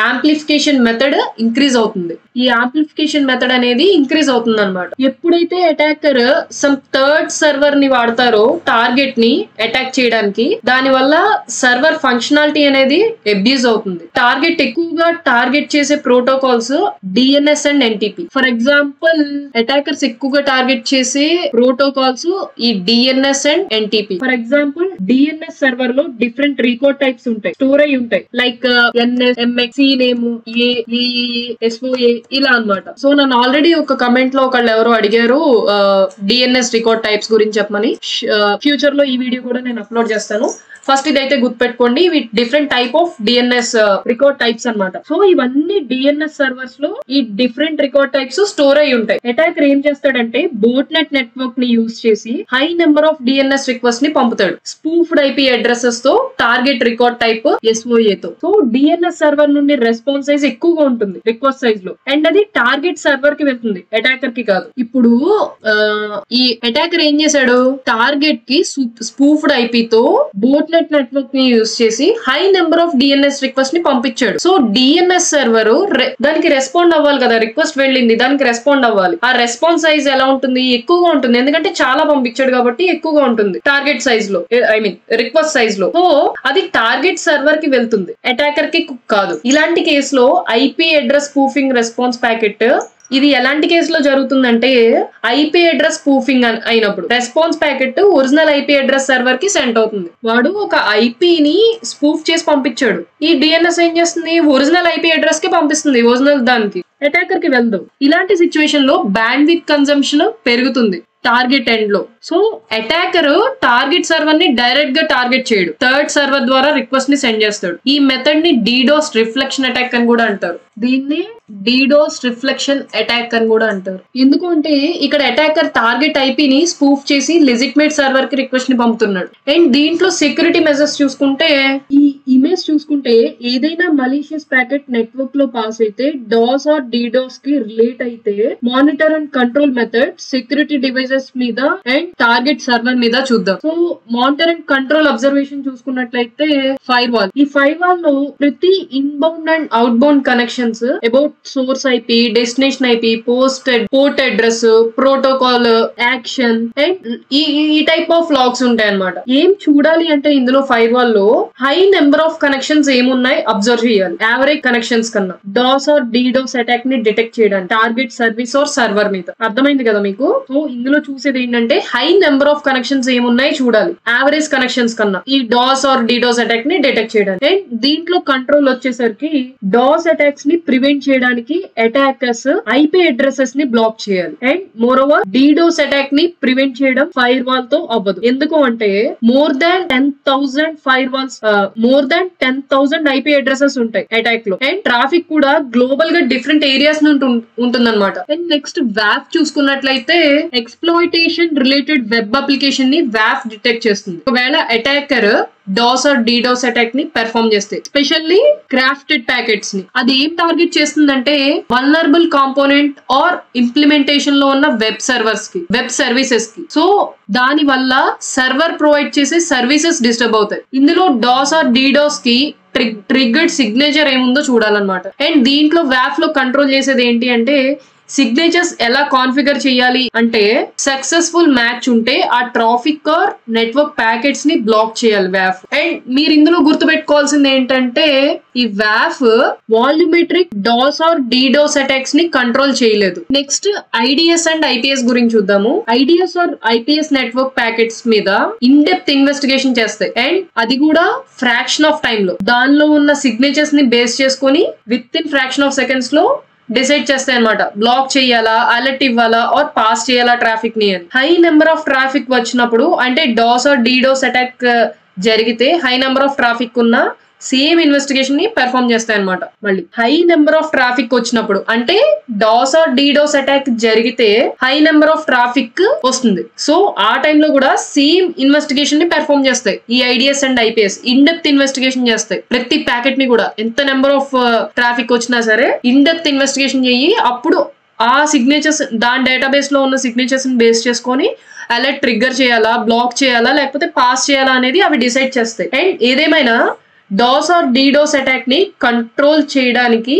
యాంప్లిఫికేషన్ మెథడ్ ఇంక్రీజ్ అవుతుంది. ఈ యాంప్లిఫికేషన్ మెథడ్ అనేది ఇంక్రీజ్ అవుతుంది అనమాట. ఎప్పుడైతే అటాకర్ సమ్ థర్డ్ సర్వర్ ని వాడతారో టార్గెట్ ని అటాక్ చేయడానికి, దాని వల్ల సర్వర్ ఫంక్షనాలిటీ అనేది అబ్యూజ్ అవుతుంది. టార్గెట్ ఎక్కువగా టార్గెట్ చేసే protocols DNS and NTP. For example attackers ఎక్కువగా టార్గెట్ చేసే ప్రోటోకాల్స్ ఈ DNS and NTP. For example DNS server లో డిఫరెంట్ రికార్డ్ టైప్స్ ఉంటాయి, స్టోర్ అయి ఉంటాయి. లైక్ ఎన్ఎస్, ఎంఎక్స్, సినేమ్, ఎస్ఓఏ ఇలా అన్నమాట. సో నన్ను ఆల్రెడీ ఒక కమెంట్ లో ఒకళ్ళు ఎవరో అడిగారు డిఎన్ఎస్ రికార్డ్ టైప్స్ గురించి చెప్పమని. ఫ్యూచర్ లో ఈ వీడియో కూడా నేను అప్లోడ్ చేస్తాను. ఫస్ట్ ఇదైతే గుర్తుపెట్టుకోండి, ఇవి different type of DNS record types అన్నమాట. సో ఇవన్నీ డిఎన్ఎస్ సర్వర్స్ లో ఈ డిఫరెంట్ రికార్డ్ టైప్స్ స్టోర్ అయి ఉంటాయి. అటాకర్ ఏం చేస్తాడంటే బోట్ నెట్ నెట్వర్క్ ని యూజ్ చేసి high number of DNS request ని పంపుతాడు, స్పూఫ్డ్ ఐపీ అడ్రసెస్ తో, టార్గెట్ రికార్డ్ టైప్ ఎస్ఓఏ తో. సో డిఎన్ఎస్ సర్వర్ నుండి రెస్పాన్స్ సైజ్ ఎక్కువగా ఉంటుంది రిక్వెస్ట్ సైజ్ లో, అండ్ అది టార్గెట్ సర్వర్ కి వెళ్తుంది, అటాకర్ కి కాదు. ఇప్పుడు ఈ అటాకర్ ఏం చేశాడు, టార్గెట్ కి స్పూఫ్డ్ ఐపీ తో బోట్ నెట్వర్క్ ని యూజ్ చేసి high number of DNS request ని పంపించాడు. సో డిఎన్ఎస్ సర్వర్ దానికి రెస్పాండ్ అవ్వాలి కదా, రిక్వెస్ట్ వెళ్ళింది దానికి రెస్పాండ్ అవ్వాలి. ఆ రెస్పాన్స్ సైజ్ ఎలా ఉంటుంది, ఎక్కువగా ఉంటుంది, ఎందుకంటే చాలా పంపించాడు కాబట్టి ఎక్కువగా ఉంటుంది టార్గెట్ సైజ్ లో, ఐ మీన్ రిక్వెస్ట్ సైజ్ లో. సో అది టార్గెట్ సర్వర్ కి వెళ్తుంది, అటాకర్ కి కాదు. ఇలాంటి కేసులో IP address spoofing response packet, ఇది ఎలాంటి కేసులో జరుగుతుందంటే ఐపీ అడ్రస్ స్పూఫింగ్ అయినప్పుడు response packet original IP address server కి సెండ్ అవుతుంది. వాడు ఒక ఐపీని స్పూఫ్ చేసి పంపించాడు, ఈ డిఎన్ఎస్ ఏం చేస్తుంది, ఒరిజినల్ ఐపీ అడ్రస్ కి పంపిస్తుంది, ఒరిజినల్ దానికి, అటాకర్ కి వెళ్దాం. ఇలాంటి సిచ్యువేషన్ లో బ్యాండ్ విడ్త్ కన్జంప్షన్ పెరుగుతుంది టార్గెట్ ఎండ్ లో. సో అటాకర్ టార్గెట్ సర్వర్ ని డైరెక్ట్ గా టార్గెట్ చేయడు, థర్డ్ సర్వర్ ద్వారా రిక్వెస్ట్ ని సెండ్ చేస్తాడు. ఈ మెథడ్ ని డీడోస్ రిఫ్లెక్షన్ అటాక్ అని కూడా అంటారు. దీన్ని డీడోస్ రిఫ్లెక్షన్ అటాక్ అని కూడా అంటారు. ఎందుకంటే ఇక్కడ అటాకర్ టార్గెట్ ఐపీని స్పూఫ్ చేసి లెజిటిమేట్ సర్వర్ కి రిక్వెస్ట్ ని పంపుతున్నాడు. అండ్ దీంట్లో సెక్యూరిటీ మెజర్స్ చూసుకుంటే, ఈ ఇమేజ్ చూసుకుంటే ఏదైనా మలీషియస్ ప్యాకెట్ నెట్వర్క్ లో పాస్ అయితే డాస్ ఆర్ డీడోస్ కి రిలేట్ అయితే monitor and control method security devices మీద అండ్ టార్గెట్ సర్వర్ మీద చూద్దాం. So monitor and control observation చూసుకున్నట్లయితే ఫైర్ వాల్, ఈ ఫైర్ వాల్ లో ప్రతి inbound and out bound connections about source IP, destination IP, port address, protocol, action and ఈ టైప్ ఆఫ్ లాగ్స్ ఉంటాయి అన్నమాట. ఏం చూడాలి అంటే ఇందులో ఫైర్ వాల్ లో హై నెంబర్ ఆఫ్ కనెక్షన్స్ ఏమున్నాయి అబ్జర్వ్ చేయాలి, యావరేజ్ కనెక్షన్స్ కన్నా. డాస్ ఆర్ డీడోస్ అటాక్ ని డిటెక్ట్ చేయడానికి టార్గెట్ సర్వీస్ ఆర్ సర్వర్ మీద. అర్థమైంది కదా మీకు? సో ఇందులో చూసేది ఏంటంటే హై నెంబర్ ఆఫ్ కనెక్షన్స్ ఏమున్నాయి చూడాలి, యావరేజ్ కనెక్షన్స్ కన్నా, ఈ డాస్ ఆర్ డీడోస్ అటాక్ ని డిటెక్ట్ చేయడానికి. అండ్ దీంట్లో కంట్రోల్ వచ్చేసరికి డాస్ అటాక్స్ ని ప్రివెంట్ చేయడానికి అటాకర్స్ ఐపీ అడ్రసెస్ ని బ్లాక్ చేయాలి. అండ్ మోర్ ఓవర్ డీడోస్ అటాక్ ని ప్రివెంట్ చేయడం ఫైర్ వాల్ తో అవ్వదు. ఎందుకు అంటే మోర్ దాన్ 10,000 ఐపీ అడ్రసెస్ ఉంటాయి అటాక్ లో, అండ్ ట్రాఫిక్ కూడా గ్లోబల్ గా డిఫరెంట్ ఏరియాస్ నుండి ఉంటుందన్నమాట. అండ్ నెక్స్ట్ వ్యాప్ చూసుకున్నట్లయితే ఎక్స్ప్లాయిటేషన్ రిలేటెడ్ వెబ్ అప్లికేషన్ ని వ్యాప్ డిటెక్ట్ చేస్తుంది. ఒకవేళ attacker DOS or DDoS attack ని పెర్ఫార్మ్ చేస్తే, స్పెషల్లీ క్రాఫ్టెడ్ ప్యాకెట్స్ ని, అది ఏం టార్గెట్ చేస్తుందంటే వల్నరబుల్ కాంపోనెంట్ ఆర్ ఇంప్లిమెంటేషన్ లో ఉన్న వెబ్ సర్వర్స్ కి, వెబ్ సర్వీసెస్ కి. సో దాని వల్ల సర్వర్ ప్రొవైడ్ చేసే సర్వీసెస్ డిస్టర్బ్ అవుతాయి. ఇందులో డాస్ ఆర్ డీడోస్ కి ట్రిగ్గర్డ్ సిగ్నేచర్ ఏముందో చూడాలన్నమాట. అండ్ దీంట్లో వ్యాప్ లో కంట్రోల్ చేసేది ఏంటి అంటే సిగ్నేచర్స్ ఎలా కాన్ఫిగర్ చేయాలి అంటే సక్సెస్ఫుల్ మ్యాచ్ ఉంటే ఆ ట్రాఫిక్ ఆర్ నెట్వర్క్ ప్యాకెట్స్ ని బ్లాక్ చేయాలి వ్యాప్. అండ్ మీరు ఇందులో గుర్తుపెట్టుకోవాల్సింది ఏంటంటే ఈ వ్యాప్ volumetric DoS or DDoS attacks ని కంట్రోల్ చేయలేదు. నెక్స్ట్ ఐడిఎస్ అండ్ ఐపీఎస్ గురించి చూద్దాము. IDS or IPS network packets మీద ఇన్ డెప్త్ ఇన్వెస్టిగేషన్ చేస్తాయి, అండ్ అది కూడా ఫ్రాక్షన్ ఆఫ్ టైమ్ లో. దానిలో ఉన్న సిగ్నేచర్స్ ని బేస్ చేసుకొని with in fraction of seconds లో డిసైడ్ చేస్తాయి అనమాట. బ్లాక్ చేయాలా, అలర్ట్ ఇవ్వాలా, ఆర్ పాస్ చేయాలా ట్రాఫిక్ ని అని. హై నెంబర్ ఆఫ్ ట్రాఫిక్ వచ్చినప్పుడు అంటే డాస్ ఆర్ డీడోస్ అటాక్ జరిగితే హై నెంబర్ ఆఫ్ ట్రాఫిక్ ఉన్న సేమ్ ఇన్వెస్టిగేషన్ ని పెర్ఫార్మ్ చేస్తాయి అనమాట. మళ్ళీ హై నెంబర్ ఆఫ్ ట్రాఫిక్ వచ్చినప్పుడు అంటే డాస్ ఆర్ డీడోస్ అటాక్ జరిగితే హై నెంబర్ ఆఫ్ ట్రాఫిక్ వస్తుంది. సో ఆ టైంలో కూడా సేమ్ ఇన్వెస్టిగేషన్ ని పెర్ఫార్మ్ చేస్తాయి ఈ IDS and IPS. In depth investigation చేస్తాయి. ప్రతి ప్యాకెట్ ని కూడా ఎంత నెంబర్ ఆఫ్ ట్రాఫిక్ వచ్చినా సరే ఇన్ డెప్త్ ఇన్వెస్టిగేషన్ చేయి. అప్పుడు ఆ సిగ్నేచర్స్ దాని డేటాబేస్ లో ఉన్న సిగ్నేచర్స్ ని బేస్ చేసుకొని అలర్ట్ ట్రిగ్గర్ చేయాలా, బ్లాక్ చేయాలా, లేకపోతే పాస్ చేయాలా అనేది అవి డిసైడ్ చేస్తాయి. అండ్ ఏదేమైనా డాస్ ఆర్ డీడోస్ అటాక్ ని కంట్రోల్ చేయడానికి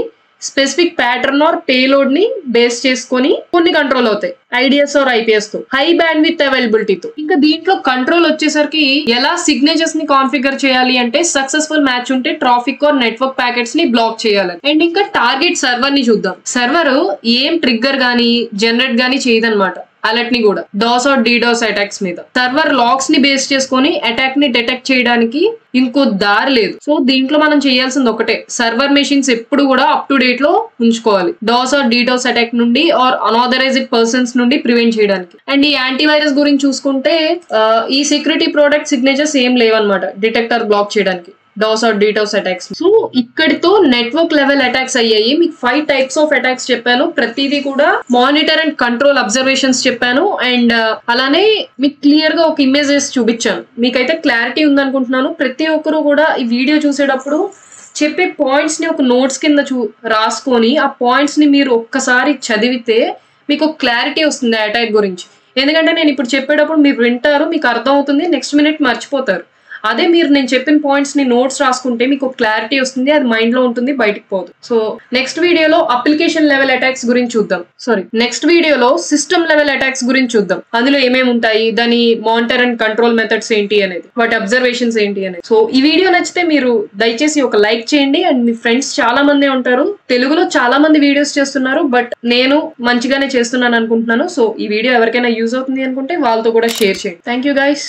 స్పెసిఫిక్ ప్యాటర్న్ ఆర్ పేలోడ్ ని బేస్ చేసుకొని కొన్ని కంట్రోల్ అవుతాయి ఐడిఎస్ ఆర్ ఐపీఎస్ తో, హై బ్యాండ్ విత్ అవైలబిలిటీతో. ఇంకా దీంట్లో కంట్రోల్ వచ్చేసరికి ఎలా సిగ్నేచర్స్ ని కాన్ఫిగర్ చేయాలి అంటే సక్సెస్ఫుల్ మ్యాచ్ ఉంటే ట్రాఫిక్ ఆర్ నెట్వర్క్ ప్యాకెట్స్ ని బ్లాక్ చేయాలి. అండ్ ఇంకా టార్గెట్ సర్వర్ ని చూద్దాం. సర్వర్ ఏం ట్రిగ్గర్ గానీ జనరేట్ గానీ చేయదన్నమాట అలర్ట్ ని కూడా డాస్ ఆర్ డీడోస్ అటాక్స్ మీద. సర్వర్ లాగ్స్ ని బేస్ చేసుకొని అటాక్ ని డిటెక్ట్ చేయడానికి ఇంకో దారి లేదు. సో దీంట్లో మనం చేయాల్సింది ఒకటే, సర్వర్ మెషిన్స్ ఎప్పుడు కూడా అప్ టు డేట్ లో ఉంచుకోవాలి డాస్ ఆర్ డీడోస్ అటాక్ నుండి ఆర్ అన్ఆథరైజ్డ్ పర్సన్స్ నుండి ప్రివెంట్ చేయడానికి. అండ్ ఈ యాంటీవైరస్ గురించి చూసుకుంటే ఈ సెక్యూరిటీ ప్రోడక్ట్ సిగ్నేచర్స్ ఏం లేవన్నమాట డిటెక్ట్ ఆర్ బ్లాక్ చేయడానికి DOS or DDoS attacks. So ఇక్కడితో నెట్వర్క్ లెవెల్ అటాక్స్ అయ్యాయి. మీకు 5 టైప్స్ ఆఫ్ అటాక్స్ చెప్పాను. ప్రతిదీ కూడా మానిటర్ అండ్ కంట్రోల్ అబ్జర్వేషన్స్ చెప్పాను. అండ్ అలానే మీకు క్లియర్ గా ఒక ఇమేజెస్ చూపించాను. మీకైతే క్లారిటీ ఉందనుకుంటున్నాను. ప్రతి ఒక్కరు కూడా ఈ వీడియో చూసేటప్పుడు చెప్పే పాయింట్స్ ని ఒక నోట్స్ కింద రాసుకొని ఆ పాయింట్స్ ని మీరు ఒక్కసారి చదివితే మీకు క్లారిటీ వస్తుంది అటాక్ గురించి. ఎందుకంటే నేను ఇప్పుడు చెప్పేటప్పుడు మీరు వింటారు, మీకు అర్థం అవుతుంది, నెక్స్ట్ మినిట్ మర్చిపోతారు. అదే మీరు నేను చెప్పిన పాయింట్స్ ని నోట్స్ రాసుకుంటే మీకు క్లారిటీ వస్తుంది, అది మైండ్ లో ఉంటుంది, బయటకు పోదు. సో నెక్స్ట్ వీడియోలో అప్లికేషన్ లెవెల్ అటాక్స్ గురించి చూద్దాం. నెక్స్ట్ వీడియోలో సిస్టమ్ లెవెల్ అటాక్స్ గురించి చూద్దాం. అందులో ఏమేమి ఉంటాయి, దాని మానిటర్ అండ్ కంట్రోల్ మెథడ్స్ ఏంటి అనేది, వాటి అబ్జర్వేషన్స్ ఏంటి అనేది. సో ఈ వీడియో నచ్చితే మీరు దయచేసి ఒక లైక్ చేయండి. అండ్ మీ ఫ్రెండ్స్ చాలా మంది ఉంటారు, తెలుగులో చాలా మంది వీడియోస్ చేస్తున్నారు, బట్ నేను మంచిగానే చేస్తున్నాను అనుకుంటున్నాను. సో ఈ వీడియో ఎవరికైనా యూజ్ అవుతుంది అనుకుంటే వాళ్ళతో కూడా షేర్ చేయండి. Thank you guys.